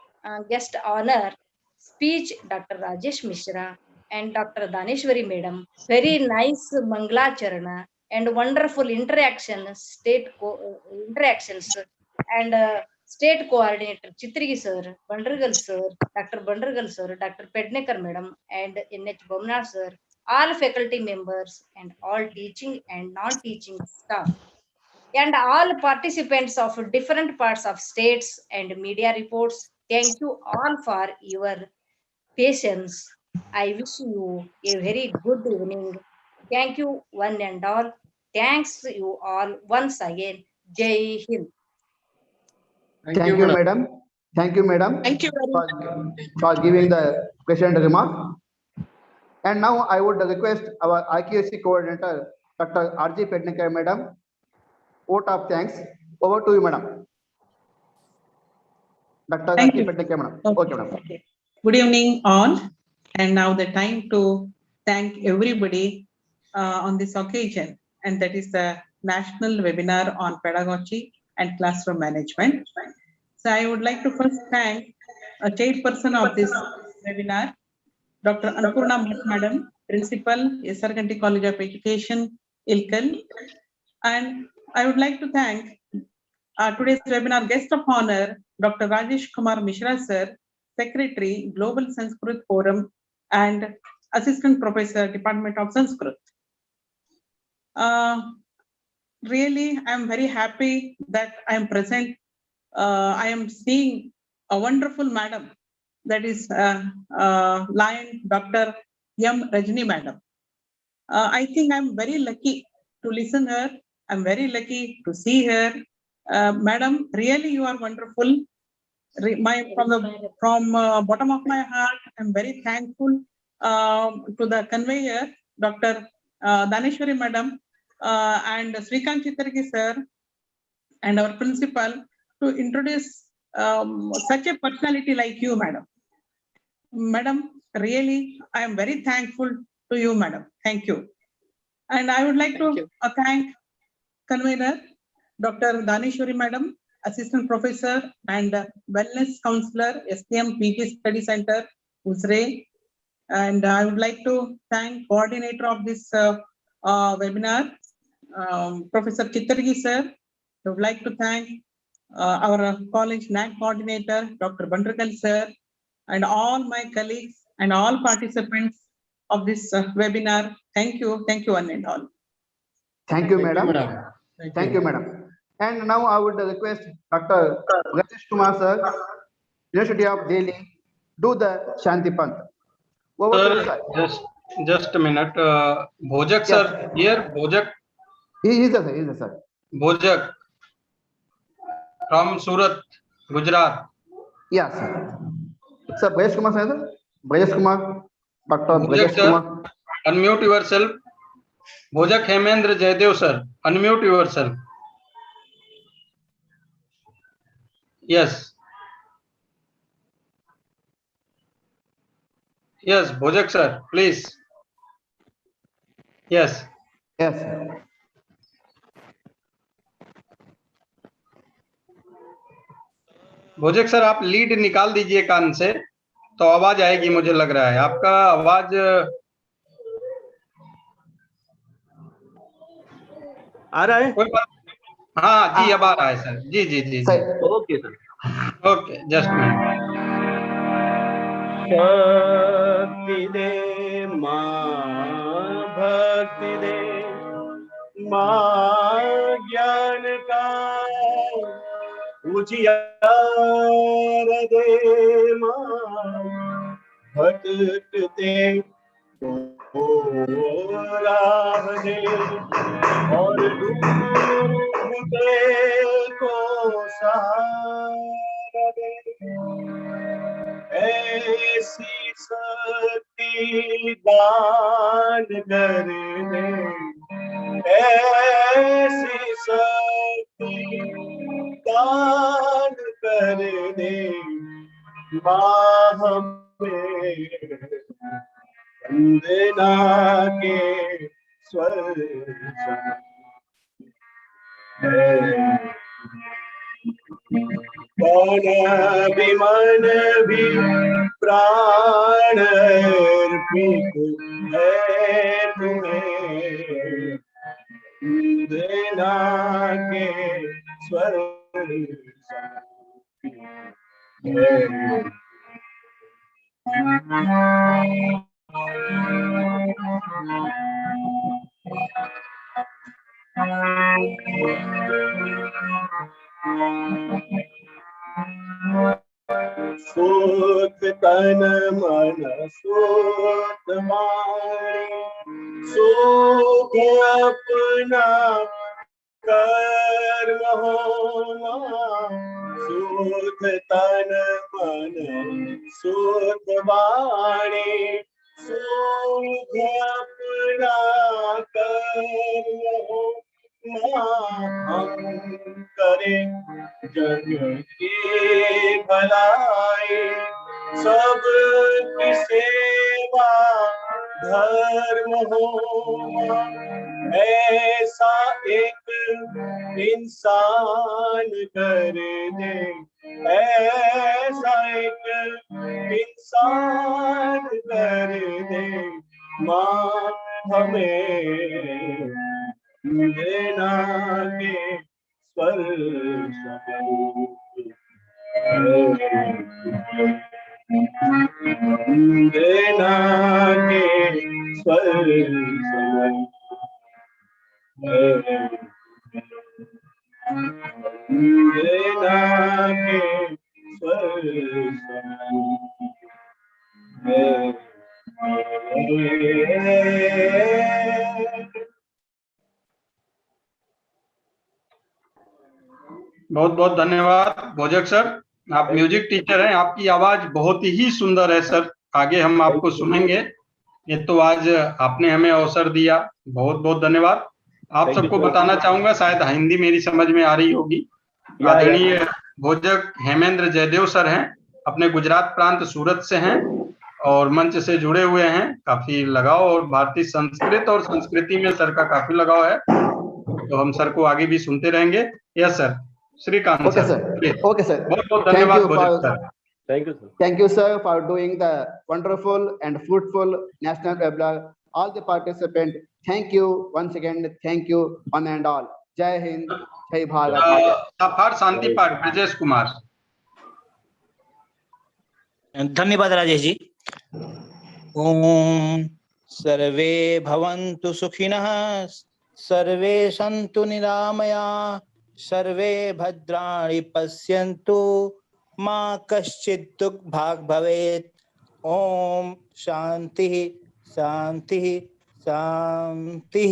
guest honor speech, Dr. Rajesh Mishra and Dr. Daneshwari Madam. Very nice Mangalacharana and wonderful interactions and state coordinator Chitrigi sir, Bandargal sir, Dr. Bandargal sir, Dr. Pednekar Madam, and NH Bomnar sir, all faculty members and all teaching and non-teaching staff, and all participants of different parts of states and media reports. Thank you all for your patience. I wish you a very good evening. Thank you one and all. Thanks you all once again. Jai Hind. Thank you, madam. Thank you, madam, Thank you very much. for giving the question and remark. And now I would request our IQAC coordinator, Dr. R.J. Pednekar, madam. Vote of thanks. Over to you, madam. Dr. Thank R.J. you. Pednekar, madam. Okay, madam. Okay. Good evening, all. And now the time to thank everybody on this occasion, and that is the national webinar on pedagogy and classroom management. So I would like to first thank a chairperson of this webinar, Dr. Annapurna Bhatt Madam, Principal, SR College of Education, Ilkal. And I would like to thank today's webinar guest of honor, Dr. Rajesh Kumar Mishra sir, Secretary, Global Sanskrit Forum and Assistant Professor, Department of Sanskrit. Really, I am very happy that I am present. I am seeing a wonderful madam, that is Lion Dr. M. Rajni madam. I think I'm very lucky to listen her. I'm very lucky to see her. Madam, really you are wonderful. From bottom of my heart, I'm very thankful to the conveyor, Dr. Daneshwari madam and Srikant Chitragi sir and our principal to introduce such a personality like you, madam. Madam, really, I am very thankful to you, madam. Thank you. And I would like to thank convener, Dr. Daneshwari madam, Assistant Professor and Wellness Counselor, SPM PG Study Center, Usre. And I would like to thank coordinator of this webinar, Professor Chitragi sir. I would like to thank our college NAC coordinator, Dr. Bandargal sir, and all my colleagues and all participants of this webinar. Thank you one and all. Thank you, madam. Thank you, madam. And now I would request Dr. Rajesh Kumar sir, University of Delhi, do the Shanti Pant. Over to you, sir. Just a minute. Bhojak sir, here, Bhojak. He is the sir. Bhojak from Surat, Gujarat. Yes, sir. Sir, Brajesh Kumar sir. Brajesh Kumar, Dr. Bhojak Brajesh Kumar. Unmute yourself. Bhojak Hemendra Jaydev sir, unmute yourself. Yes. Yes, Bhojak sir, please. Yes. Yes, sir. Bhojak sir आप lead निकाल दीजिए कान से तो आवाज आएगी, मुझे लग रहा है आपका आवाज आ रहा है। हाँ जी, अब आ रहा है सर। जी जी जी जी, sir okay sir. Okay, just minute. शक्ति दे माँ, भक्ति दे माँ, ज्ञान का उजियार दे माँ, भटकते को राह दे और डूबते को सहारा दे। ऐसी शक्ति दान कर दे, ऐसी शक्ति दान कर दे माँ, हमें वंदना के स्वर कौन भी मन भी प्राण अर्पित है तुम्हें, वंदना के स्वर सुख तन मन सुख वाणी, सुख अपना कर्म हो, सुख तन मन सुख वाणी, सुख अपना कर्म हो, हम करें जग की भलाई, सब की सेवा धर्म हो, ऐसा एक इंसान कर दे, ऐसा एक इंसान कर दे माँ, हमें देना के स्पर्श देना के स्पर्श देना के स्पर्श बहुत बहुत धन्यवाद भोजक सर, आप म्यूजिक टीचर हैं, आपकी आवाज बहुत ही सुंदर है सर। आगे हम आपको सुनेंगे, ये तो आज आपने हमें अवसर दिया, बहुत बहुत धन्यवाद। आप सबको बताना चाहूंगा, शायद हिंदी मेरी समझ में आ रही होगी। आदरणीय भोजक हेमेंद्र जयदेव सर हैं, अपने गुजरात प्रांत सूरत से हैं और मंच से जुड़े हुए हैं। काफी लगाव और भारतीय संस्कृत और संस्कृति में सर का काफी लगाव है, तो हम सर को आगे भी सुनते रहेंगे। Yes sir, Srikanth Okay, sir, sir. Okay, sir. बहुत बहुत Thank धन्यवाद you Bhojak for sir. Thank you sir. thank you, sir, for doing the wonderful and fruitful national webinar. All the participants, thank you once again. Thank you one and all. Jai Hind, Jai Bharat. सफार शांति पाठ ब्रजेश कुमार। धन्यवाद राजेश जी। ओम सर्वे भवन्तु सुखिनः, सर्वे सन्तु निरामया, सर्वे भद्राणि पश्यन्तु, मा कश्चित् दुःखभाग् भवेत्। ओम शांति शांति शांति।